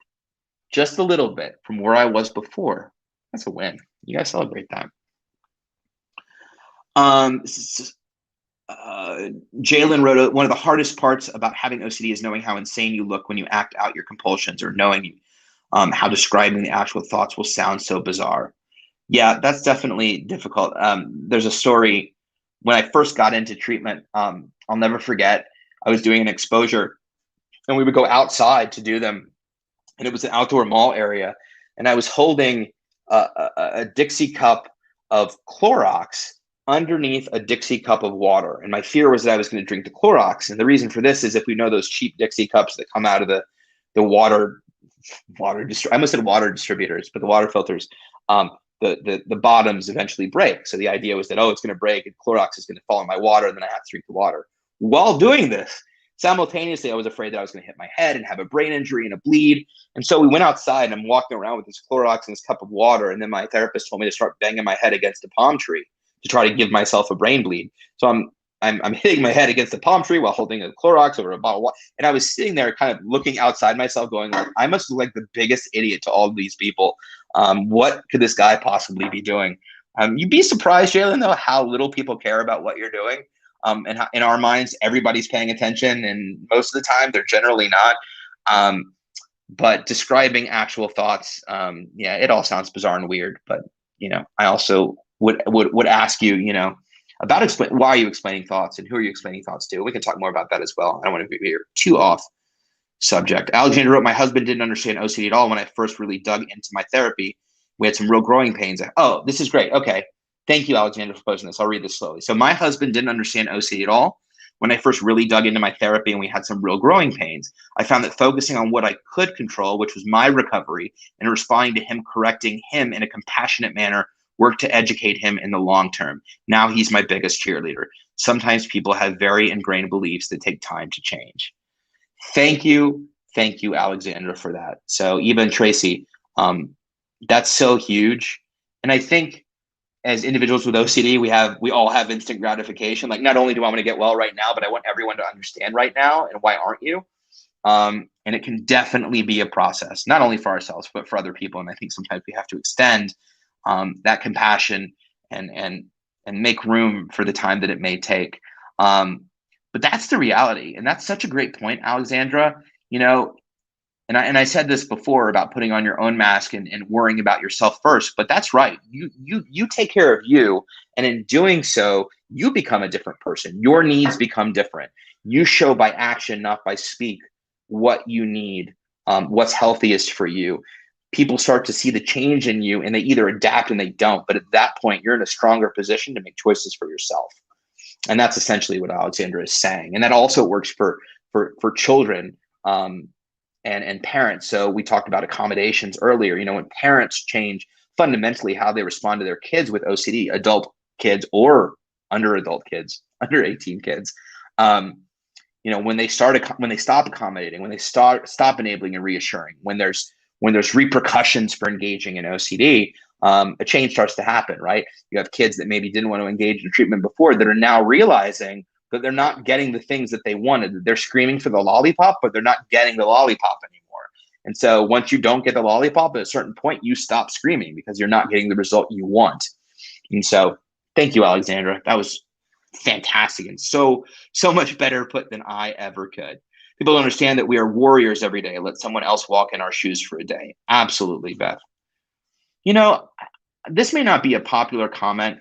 just a little bit from where I was before, that's a win. You gotta celebrate that. Jalen wrote, one of the hardest parts about having OCD is knowing how insane you look when you act out your compulsions, or knowing how describing the actual thoughts will sound so bizarre. Yeah, that's definitely difficult. There's a story when I first got into treatment. I'll never forget. I was doing an exposure, and we would go outside to do them, and it was an outdoor mall area, and I was holding a Dixie cup of Clorox underneath a Dixie cup of water. And my fear was that I was going to drink the Clorox. And the reason for this is if we know those cheap Dixie cups that come out of the I almost said water distributors, but the water filters, the bottoms eventually break. So the idea was that, oh, it's going to break and Clorox is going to fall in my water and then I have to drink the water. While doing this, simultaneously, I was afraid that I was going to hit my head and have a brain injury and a bleed. And so we went outside and I'm walking around with this Clorox and this cup of water. And then my therapist told me to start banging my head against a palm tree to try to give myself a brain bleed. So I'm hitting my head against the palm tree while holding a Clorox over a bottle of water. And I was sitting there kind of looking outside myself going like, I must look like the biggest idiot to all of these people. What could this guy possibly be doing? You'd be surprised, Jalen, though, how little people care about what you're doing. And how, in our minds, everybody's paying attention. And most of the time, they're generally not. But describing actual thoughts, yeah, it all sounds bizarre and weird. But, I also would ask you, about why are you explaining thoughts and who are you explaining thoughts to? We can talk more about that as well. I don't want to be here too off subject. Alexander wrote, my husband didn't understand OCD at all when I first really dug into my therapy. We had some real growing pains. Oh, this is great. Okay. Thank you, Alexander, for posting this. I'll read this slowly. So my husband didn't understand OCD at all when I first really dug into my therapy and we had some real growing pains. I found that focusing on what I could control, which was my recovery, and responding to him, correcting him in a compassionate manner, worked to educate him in the long term. Now he's my biggest cheerleader. Sometimes people have very ingrained beliefs that take time to change. Thank you, Alexandra, for that. So Eva and Tracy, that's so huge. And I think as individuals with OCD, we all have instant gratification. Like, not only do I want to get well right now, but I want everyone to understand right now. And why aren't you? And it can definitely be a process, not only for ourselves, but for other people. And I think sometimes we have to extend that compassion and make room for the time that it may take. But that's the reality. And that's such a great point, Alexandra. And I said this before about putting on your own mask and worrying about yourself first, but that's right. You take care of you. And in doing so, you become a different person. Your needs become different. You show by action, not by speak, what you need, what's healthiest for you. People start to see the change in you and they either adapt and they don't. But at that point, you're in a stronger position to make choices for yourself. And that's essentially what Alexandra is saying. And that also works for children and parents. So we talked about accommodations earlier. When parents change fundamentally how they respond to their kids with OCD, adult kids or under 18 kids, when they stop accommodating, when they stop enabling and reassuring, when there's repercussions for engaging in OCD, a change starts to happen, right? You have kids that maybe didn't want to engage in treatment before that are now realizing that they're not getting the things that they wanted. They're screaming for the lollipop, but they're not getting the lollipop anymore. And so once you don't get the lollipop, at a certain point, you stop screaming because you're not getting the result you want. And so thank you, Alexandra. That was fantastic and so much better put than I ever could. People understand that we are warriors every day. Let someone else walk in our shoes for a day. Absolutely, Beth. This may not be a popular comment.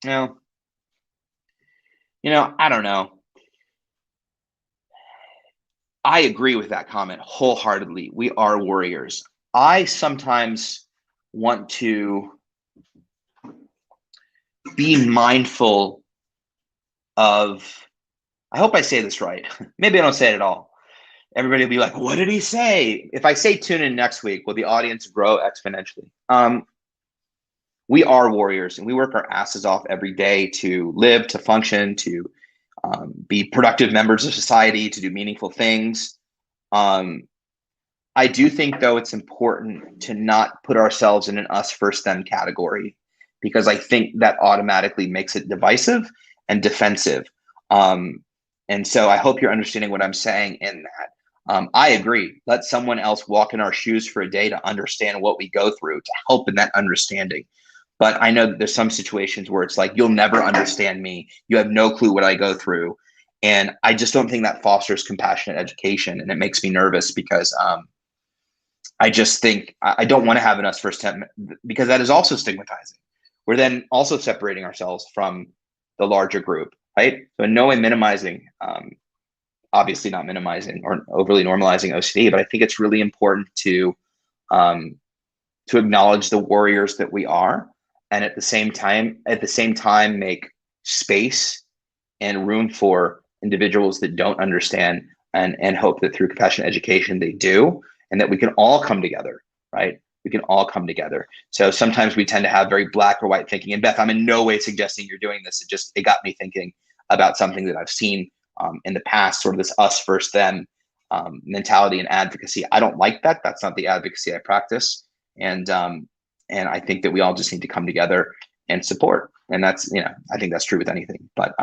I don't know. I agree with that comment wholeheartedly. We are warriors. I sometimes want to be mindful of, I hope I say this right. Maybe I don't say it at all. Everybody will be like, what did he say? If I say tune in next week, will the audience grow exponentially? We are warriors and we work our asses off every day to live, to function, to be productive members of society, to do meaningful things. I do think, though, it's important to not put ourselves in an us first them category, because I think that automatically makes it divisive and defensive. And so I hope you're understanding what I'm saying in that. I agree. Let someone else walk in our shoes for a day to understand what we go through, to help in that understanding. But I know that there's some situations where it's like, you'll never understand me. You have no clue what I go through. And I just don't think that fosters compassionate education. And it makes me nervous because I just think I don't want to have an us first time, because that is also stigmatizing. We're then also separating ourselves from the larger group, right? So in no way minimizing, obviously not minimizing or overly normalizing OCD, but I think it's really important to acknowledge the warriors that we are. and at the same time make space and room for individuals that don't understand, and hope that through compassionate education they do, and that we can all come together, right? We can all come together. So sometimes we tend to have very black or white thinking. And Beth, I'm in no way suggesting you're doing this. It got me thinking about something that I've seen in the past, sort of this us versus them mentality and advocacy. I don't like that. That's not the advocacy I practice. And I think that we all just need to come together and support. And that's, I think that's true with anything. But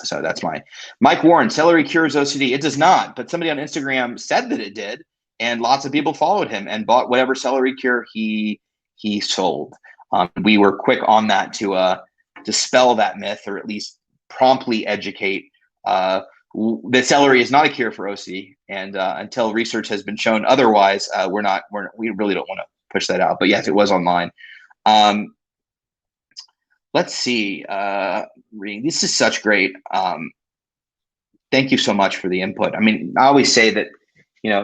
so that's Mike Warren, celery cures OCD. It does not, but somebody on Instagram said that it did, and lots of people followed him and bought whatever celery cure he sold. We were quick on that to dispel that myth, or at least promptly educate that celery is not a cure for OCD, and until research has been shown otherwise, we really don't want to push that out. But yes, it was online. Let's see. This is such great. Thank you so much for the input. I mean, I always say that,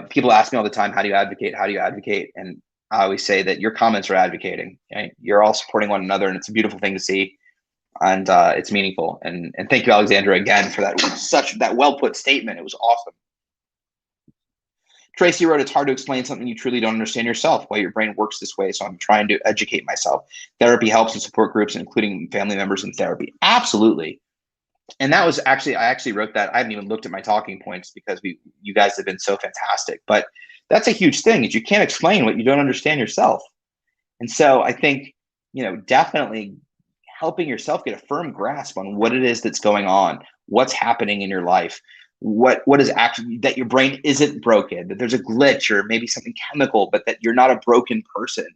people ask me all the time, how do you advocate? How do you advocate? And I always say that your comments are advocating. Right? You're all supporting one another, and it's a beautiful thing to see. And it's meaningful. And thank you, Alexandra, again for that well put statement. It was awesome. Tracy wrote, it's hard to explain something you truly don't understand yourself, why your brain works this way. So I'm trying to educate myself. Therapy helps, and support groups, including family members in therapy. Absolutely. And that was I actually wrote that. I haven't even looked at my talking points because you guys have been so fantastic. But that's a huge thing, is you can't explain what you don't understand yourself. And so I think, definitely helping yourself get a firm grasp on what it is that's going on, what's happening in your life, what is actually, that your brain isn't broken, that there's a glitch or maybe something chemical, but that you're not a broken person.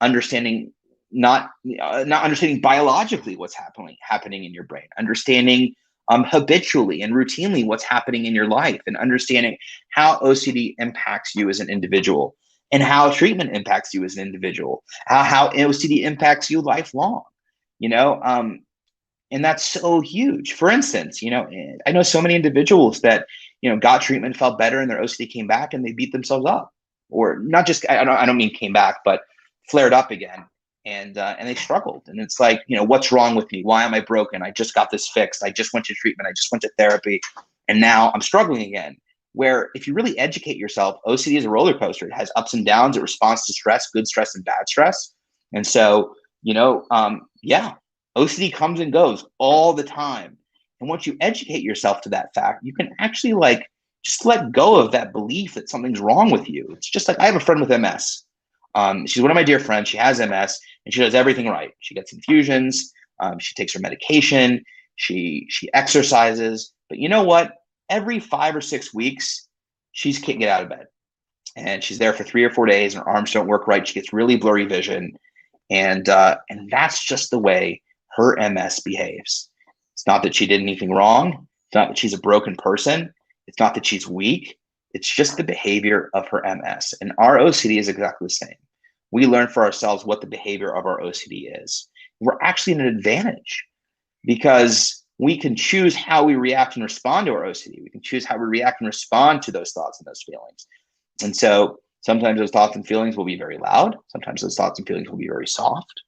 Understanding, not understanding biologically what's happening in your brain, understanding habitually and routinely what's happening in your life, and understanding how OCD impacts you as an individual, and how treatment impacts you as an individual, how OCD impacts you lifelong, and that's so huge. For instance, I know so many individuals that, got treatment, felt better, and their OCD came back and they beat themselves up, or not just, I don't mean came back, but flared up again. And they struggled. And it's like, what's wrong with me? Why am I broken? I just got this fixed. I just went to treatment. I just went to therapy. And now I'm struggling again. Where if you really educate yourself, OCD is a roller coaster. It has ups and downs. It responds to stress, good stress and bad stress. And so, OCD comes and goes all the time. And once you educate yourself to that fact, you can actually just let go of that belief that something's wrong with you. It's just like, I have a friend with MS. She's one of my dear friends. She has MS, and she does everything right. She gets infusions. She takes her medication. She exercises. But you know what? Every 5 or 6 weeks, she can't get out of bed. And she's there for 3 or 4 days, and her arms don't work right. She gets really blurry vision. And that's just the way her MS behaves. It's not that she did anything wrong. It's not that she's a broken person. It's not that she's weak. It's just the behavior of her MS. And our OCD is exactly the same. We learn for ourselves what the behavior of our OCD is. We're actually in an advantage because we can choose how we react and respond to our OCD. We can choose how we react and respond to those thoughts and those feelings. And so sometimes those thoughts and feelings will be very loud. Sometimes those thoughts and feelings will be very soft.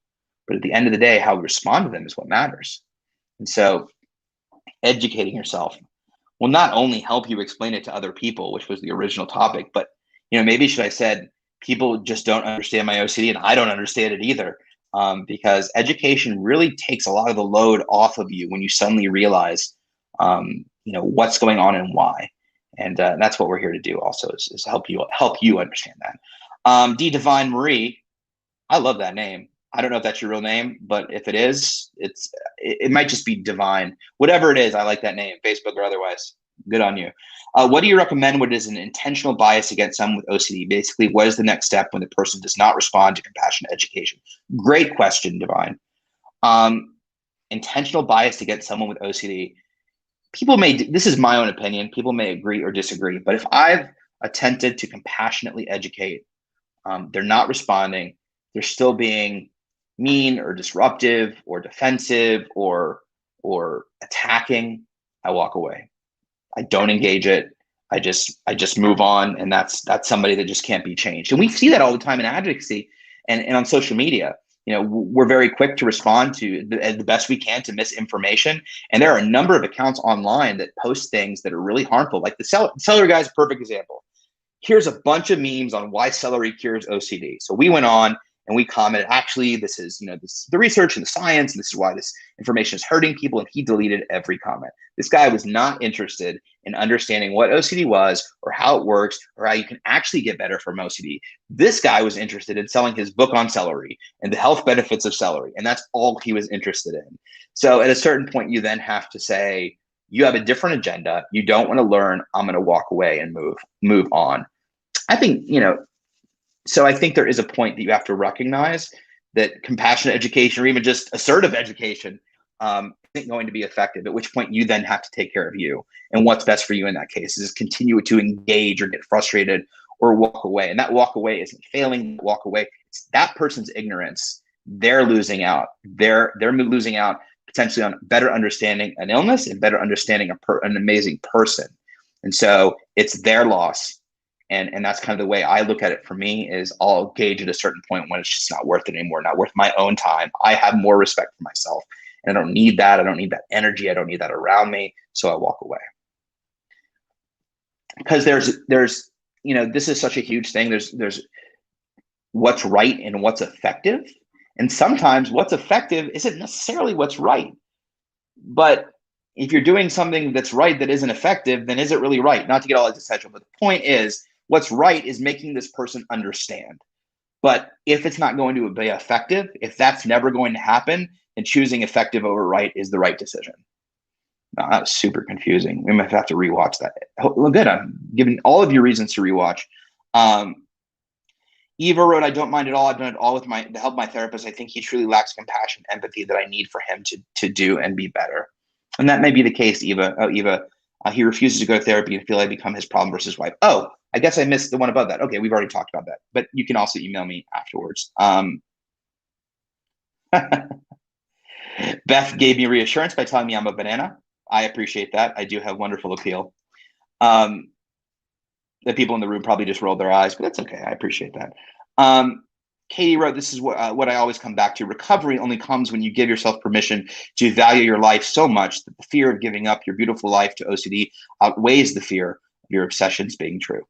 But at the end of the day, how we respond to them is what matters. And so educating yourself will not only help you explain it to other people, which was the original topic, but maybe should I said, people just don't understand my OCD, and I don't understand it either, because education really takes a lot of the load off of you when you suddenly realize, what's going on and why. And that's what we're here to do also, is help you understand that. D Divine Marie, I love that name. I don't know if that's your real name, but if it is, it might just be divine. Whatever it is, I like that name, Facebook or otherwise. Good on you. What do you recommend when it is an intentional bias against someone with OCD? Basically, what is the next step when the person does not respond to compassionate education? Great question, Divine. Intentional bias against someone with OCD. This is my own opinion, people may agree or disagree, but if I've attempted to compassionately educate, they're not responding, they're still being mean or disruptive or defensive or attacking, I walk away. I don't engage it. I just move on, and that's somebody that just can't be changed. And we see that all the time in advocacy and on social media. we're very quick to respond to the best we can to misinformation. And there are a number of accounts online that post things that are really harmful. Like the celery guy is a perfect example. Here's a bunch of memes on why celery cures OCD. So we went on and we commented, actually, this is, the research and the science, and this is why this information is hurting people. And he deleted every comment. This guy was not interested in understanding what OCD was or how it works or how you can actually get better from OCD. This guy was interested in selling his book on celery and the health benefits of celery. And that's all he was interested in. So at a certain point, you then have to say, you have a different agenda. You don't want to learn. I'm going to walk away and move on. I think, so I think there is a point that you have to recognize that compassionate education or even just assertive education isn't going to be effective, at which point you then have to take care of you. And what's best for you in that case is continue to engage or get frustrated or walk away. And that walk away isn't failing. Walk away. It's that person's ignorance. They're losing out. They're losing out potentially on better understanding an illness and better understanding an amazing person. And so it's their loss. And that's kind of the way I look at it. For me, is I'll gauge at a certain point when it's just not worth it anymore, not worth my own time. I have more respect for myself, and I don't need that. I don't need that energy. I don't need that around me. So I walk away. Because there's this is such a huge thing. There's what's right and what's effective. And sometimes what's effective isn't necessarily what's right. But if you're doing something that's right that isn't effective, then is it really right? Not to get all existential, but the point is, what's right is making this person understand. But if it's not going to be effective, if that's never going to happen, then choosing effective over right is the right decision. No, that was super confusing. We might have to rewatch that. Well, good. I'm giving all of you reasons to rewatch. Eva wrote, I don't mind at all. I've done it all with the help of my therapist. I think he truly lacks compassion, empathy that I need for him to do and be better. And that may be the case, Eva. Eva, he refuses to go to therapy and feel I become his problem versus wife. Oh, I guess I missed the one above that. Okay, we've already talked about that. But you can also email me afterwards. Beth gave me reassurance by telling me I'm a banana. I appreciate that. I do have wonderful appeal. The people in the room probably just rolled their eyes, but that's okay. I appreciate that. Katie wrote, this is what I always come back to. Recovery only comes when you give yourself permission to value your life so much that the fear of giving up your beautiful life to OCD outweighs the fear of your obsessions being true.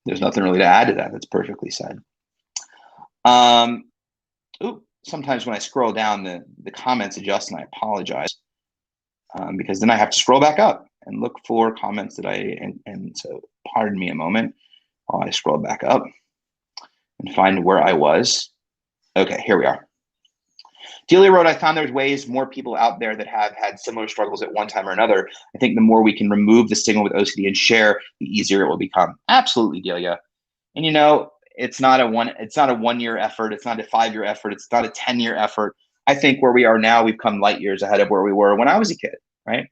There's nothing really to add to that. That's perfectly said. Sometimes when I scroll down, the comments adjust, and I apologize because then I have to scroll back up and look for comments that and so pardon me a moment while I scroll back up and find where I was. Okay, here we are. Delia wrote, I found there's ways more people out there that have had similar struggles at one time or another. I think the more we can remove the stigma with OCD and share, the easier it will become. Absolutely, Delia. And it's not a 1 year effort. It's not a 5 year effort. It's not a 10-year effort. I think where we are now, we've come light years ahead of where we were when I was a kid, right?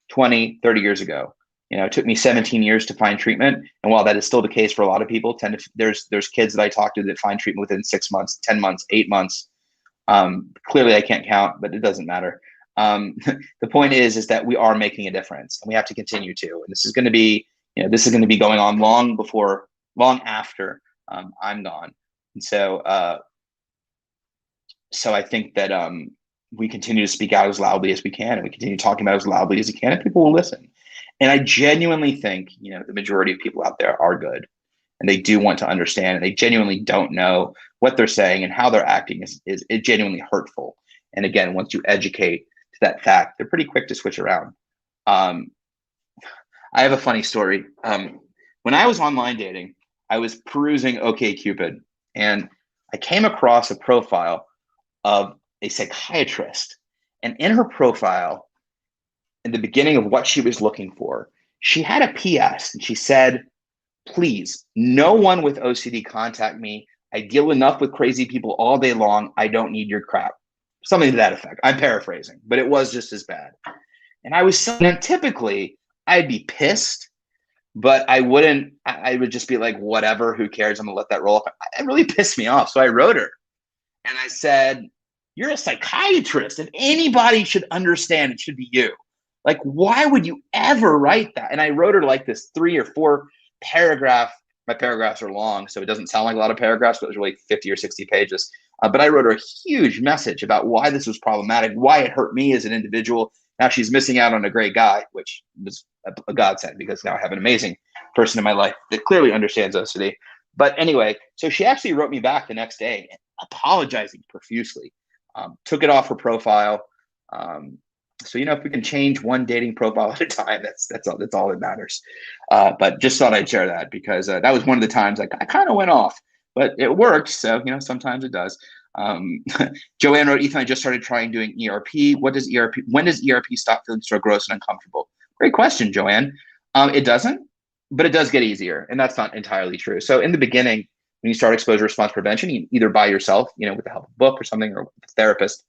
20, 30 years ago. It took me 17 years to find treatment. And while that is still the case for a lot of people, there's kids that I talk to that find treatment within 6 months, 10 months, 8 months. Clearly I can't count, but it doesn't matter. The point is that we are making a difference, and we have to continue to. And this is going to be, going on long after I'm gone. And so I think that we continue to speak out as loudly as we can, and we continue talking about it as loudly as we can, and people will listen. And I genuinely think, the majority of people out there are good, and they do want to understand, and they genuinely don't know what they're saying, and how they're acting is genuinely hurtful. And again, once you educate to that fact, they're pretty quick to switch around. I have a funny story. When I was online dating, I was perusing OkCupid, and I came across a profile of a psychiatrist. And in her profile, in the beginning of what she was looking for, she had a PS, and she said, please, no one with OCD contact me. I deal enough with crazy people all day long. I don't need your crap. Something to that effect. I'm paraphrasing, but it was just as bad. And typically I'd be pissed, but I would just be like, whatever, who cares? I'm gonna let that roll. It really pissed me off. So I wrote her and I said, you're a psychiatrist. If anybody should understand, it should be you. Like, why would you ever write that? And I wrote her like this 3 or 4 paragraph. My paragraphs are long, so it doesn't sound like a lot of paragraphs, but it was really 50 or 60 pages But I wrote her a huge message about why this was problematic, why it hurt me as an individual. Now she's missing out on a great guy, which was a godsend because now I have an amazing person in my life that clearly understands OCD. But anyway, so she actually wrote me back the next day apologizing profusely, took it off her profile. So, if we can change one dating profile at a time, that's all that matters. But just thought I'd share that because that was one of the times I kind of went off, but it worked. So, sometimes it does. Joanne wrote, Ethan, I just started trying doing ERP. When does ERP stop feeling so gross and uncomfortable? Great question, Joanne. It doesn't, but it does get easier. And that's not entirely true. So in the beginning, when you start exposure response prevention, either by yourself, with the help of a book or something, or with a therapist,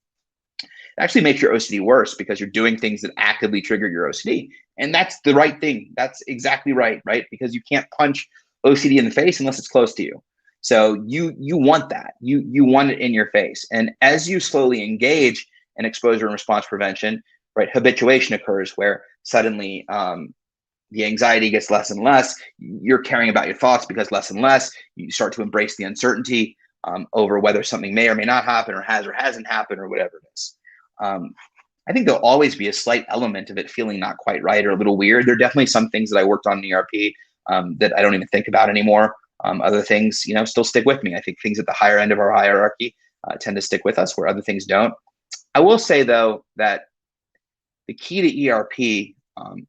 it actually makes your OCD worse because you're doing things that actively trigger your OCD. And that's the right thing. That's exactly right? Because you can't punch OCD in the face unless it's close to you. So you want that. You want it in your face. And as you slowly engage in exposure and response prevention, habituation occurs where suddenly the anxiety gets less and less. You're caring about your thoughts because less and less. You start to embrace the uncertainty over whether something may or may not happen or has or hasn't happened or whatever it is. I think there'll always be a slight element of it feeling not quite right or a little weird. There are definitely some things that I worked on in ERP that I don't even think about anymore. Other things, still stick with me. I think things at the higher end of our hierarchy tend to stick with us where other things don't. I will say, though, that the key to ERP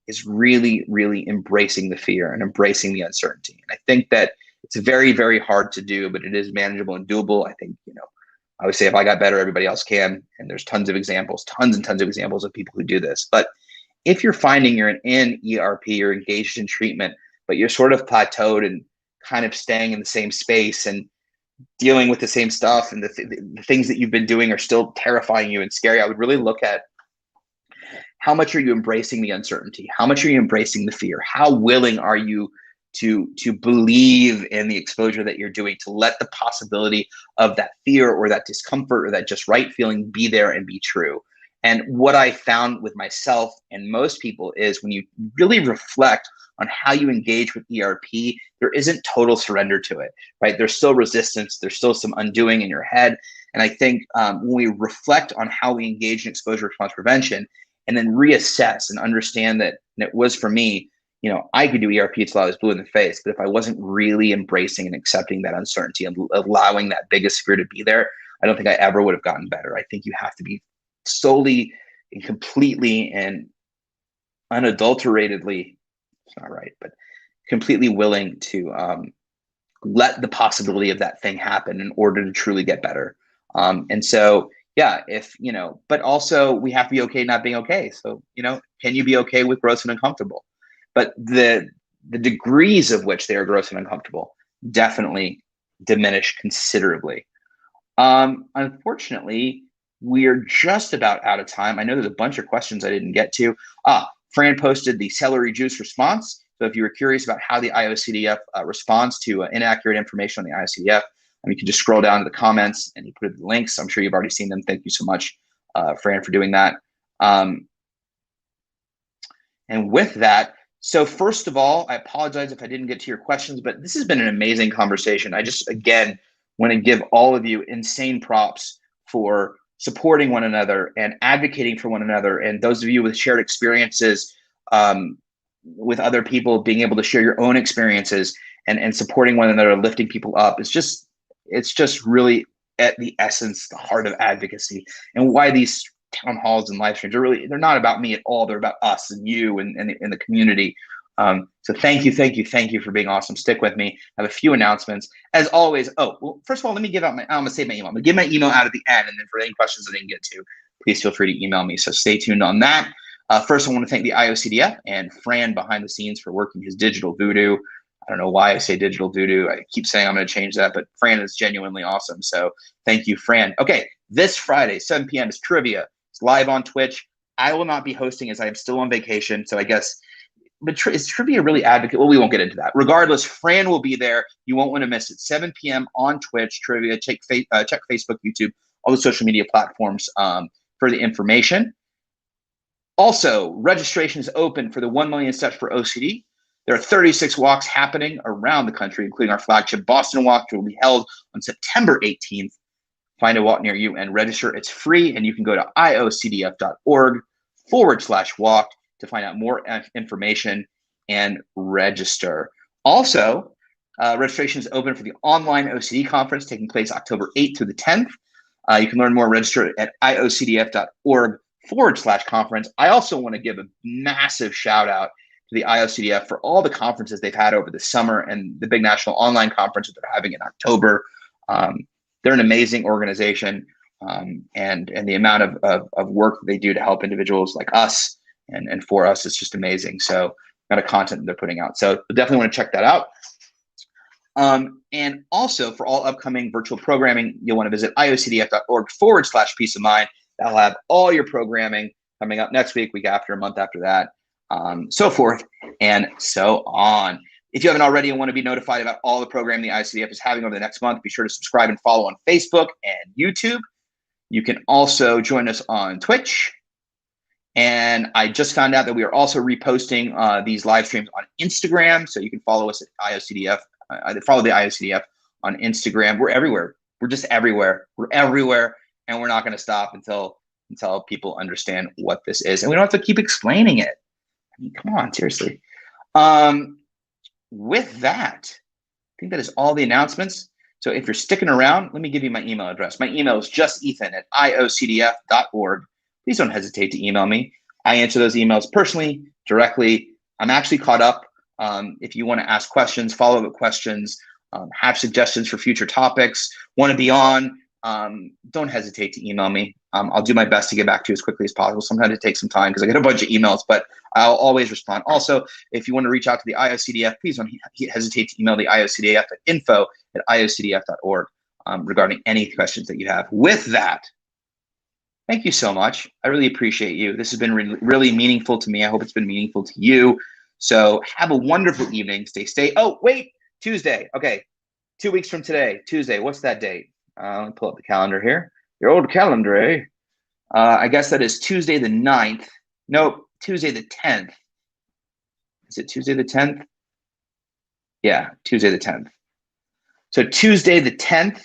is really, really embracing the fear and embracing the uncertainty. And I think that it's very, very hard to do, but it is manageable and doable. I think, I would say if I got better, everybody else can. And there's tons and tons of examples of people who do this. But if you're finding you're in ERP, you're engaged in treatment, but you're sort of plateaued and kind of staying in the same space and dealing with the same stuff, and the things that you've been doing are still terrifying you and scary, I would really look at how much are you embracing the uncertainty? How much are you embracing the fear? How willing are you to believe in the exposure that you're doing, to let the possibility of that fear or that discomfort or that just right feeling be there and be true? And what I found with myself and most people is when you really reflect on how you engage with ERP, there isn't total surrender to it, right? There's still resistance. There's still some undoing in your head. And I think when we reflect on how we engage in exposure response prevention and then reassess and understand that, and it was for me, I could do ERP until I was blue in the face, but if I wasn't really embracing and accepting that uncertainty and allowing that biggest fear to be there, I don't think I ever would have gotten better. I think you have to be solely and completely and unadulteratedly, it's not right, but completely willing to let the possibility of that thing happen in order to truly get better. And so, yeah, but also we have to be okay not being okay. So, can you be okay with gross and uncomfortable? But the degrees of which they are gross and uncomfortable definitely diminish considerably. Unfortunately, we're just about out of time. I know there's a bunch of questions I didn't get to. Fran posted the celery juice response. So if you were curious about how the IOCDF responds to inaccurate information on the IOCDF, you can just scroll down to the comments and you put the links. I'm sure you've already seen them. Thank you so much, Fran, for doing that. And with that, so first of all, I apologize if I didn't get to your questions, but this has been an amazing conversation. I just, again, want to give all of you insane props for supporting one another and advocating for one another. And those of you with shared experiences with other people, being able to share your own experiences and supporting one another, lifting people up. It's just really at the essence, the heart of advocacy, and why these town halls and live streams they're not about me at all. They're about us and you and the community. So thank you for being awesome. Stick with me. I have a few announcements as always. First of all, let me give out I'm gonna save my email. I'm gonna give my email out at the end, and then for any questions I didn't get to, please feel free to email me. So stay tuned on that. First, I want to thank the IOCDF and Fran behind the scenes for working his digital voodoo. I don't know why I say digital voodoo. I keep saying I'm going to change that, but Fran is genuinely awesome. So thank you, Fran. Okay, this Friday, 7 p.m. is trivia. It's live on Twitch. I will not be hosting as I am still on vacation. So I guess, but is trivia really advocate? Well, we won't get into that. Regardless, Fran will be there. You won't want to miss it. 7 p.m. on Twitch, trivia. Check Facebook, YouTube, all the social media platforms for the information. Also, registration is open for the 1 Million Steps for OCD. There are 36 walks happening around the country, including our flagship Boston Walk, which will be held on September 18th. Find a walk near you and register. It's free, and you can go to iocdf.org/walk to find out more information and register. Also, registration is open for the online OCD conference taking place October 8th through the 10th. You can learn more, register at iocdf.org/conference. I also want to give a massive shout out to the IOCDF for all the conferences they've had over the summer and the big national online conference that they're having in October. They're an amazing organization, and the amount of work they do to help individuals like us and for us is just amazing. So, amount of content that they're putting out. So, you definitely want to check that out. And also, for all upcoming virtual programming, you'll want to visit iocdf.org/peace of mind. That'll have all your programming coming up next week after, a month after that, so forth and so on. If you haven't already and want to be notified about all the programming the IOCDF is having over the next month, be sure to subscribe and follow on Facebook and YouTube. You can also join us on Twitch. And I just found out that we are also reposting these live streams on Instagram. So you can follow us at IOCDF. Follow the IOCDF on Instagram. We're everywhere. We're just everywhere. We're everywhere. And we're not going to stop until people understand what this is. And we don't have to keep explaining it. I mean, come on, seriously. With that, I think that is all the announcements. So if you're sticking around, let me give you my email address. My email is justethan@iocdf.org. Please don't hesitate to email me. I answer those emails personally, directly. I'm actually caught up. If you want to ask questions, follow-up questions, have suggestions for future topics, want to be on, don't hesitate to email me. I'll do my best to get back to you as quickly as possible. Sometimes it takes some time because I get a bunch of emails, but I'll always respond. Also, if you want to reach out to the IOCDF, please don't hesitate to email the IOCDF at info@iocdf.org regarding any questions that you have. With that, thank you so much. I really appreciate you. This has been really meaningful to me. I hope it's been meaningful to you. So have a wonderful evening. Stay. Oh, wait, Tuesday. Okay, 2 weeks from today, Tuesday. What's that date? Let me pull up the calendar here. Your old calendar, eh? I guess that is Tuesday the 9th. Nope, Tuesday the 10th. Is it Tuesday the 10th? Yeah, Tuesday the 10th. So Tuesday the 10th,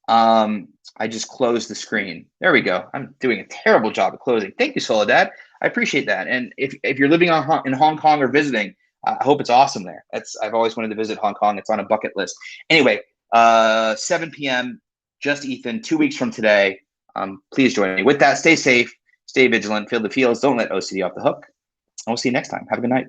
I just closed the screen. There we go. I'm doing a terrible job of closing. Thank you, Soledad. I appreciate that. And if you're living in Hong Kong or visiting, I hope it's awesome there. I've always wanted to visit Hong Kong. It's on a bucket list. Anyway, 7 p.m., Just Ethan, 2 weeks from today. Please join me. With that, stay safe, stay vigilant, feel the feels. Don't let OCD off the hook. And we'll see you next time. Have a good night.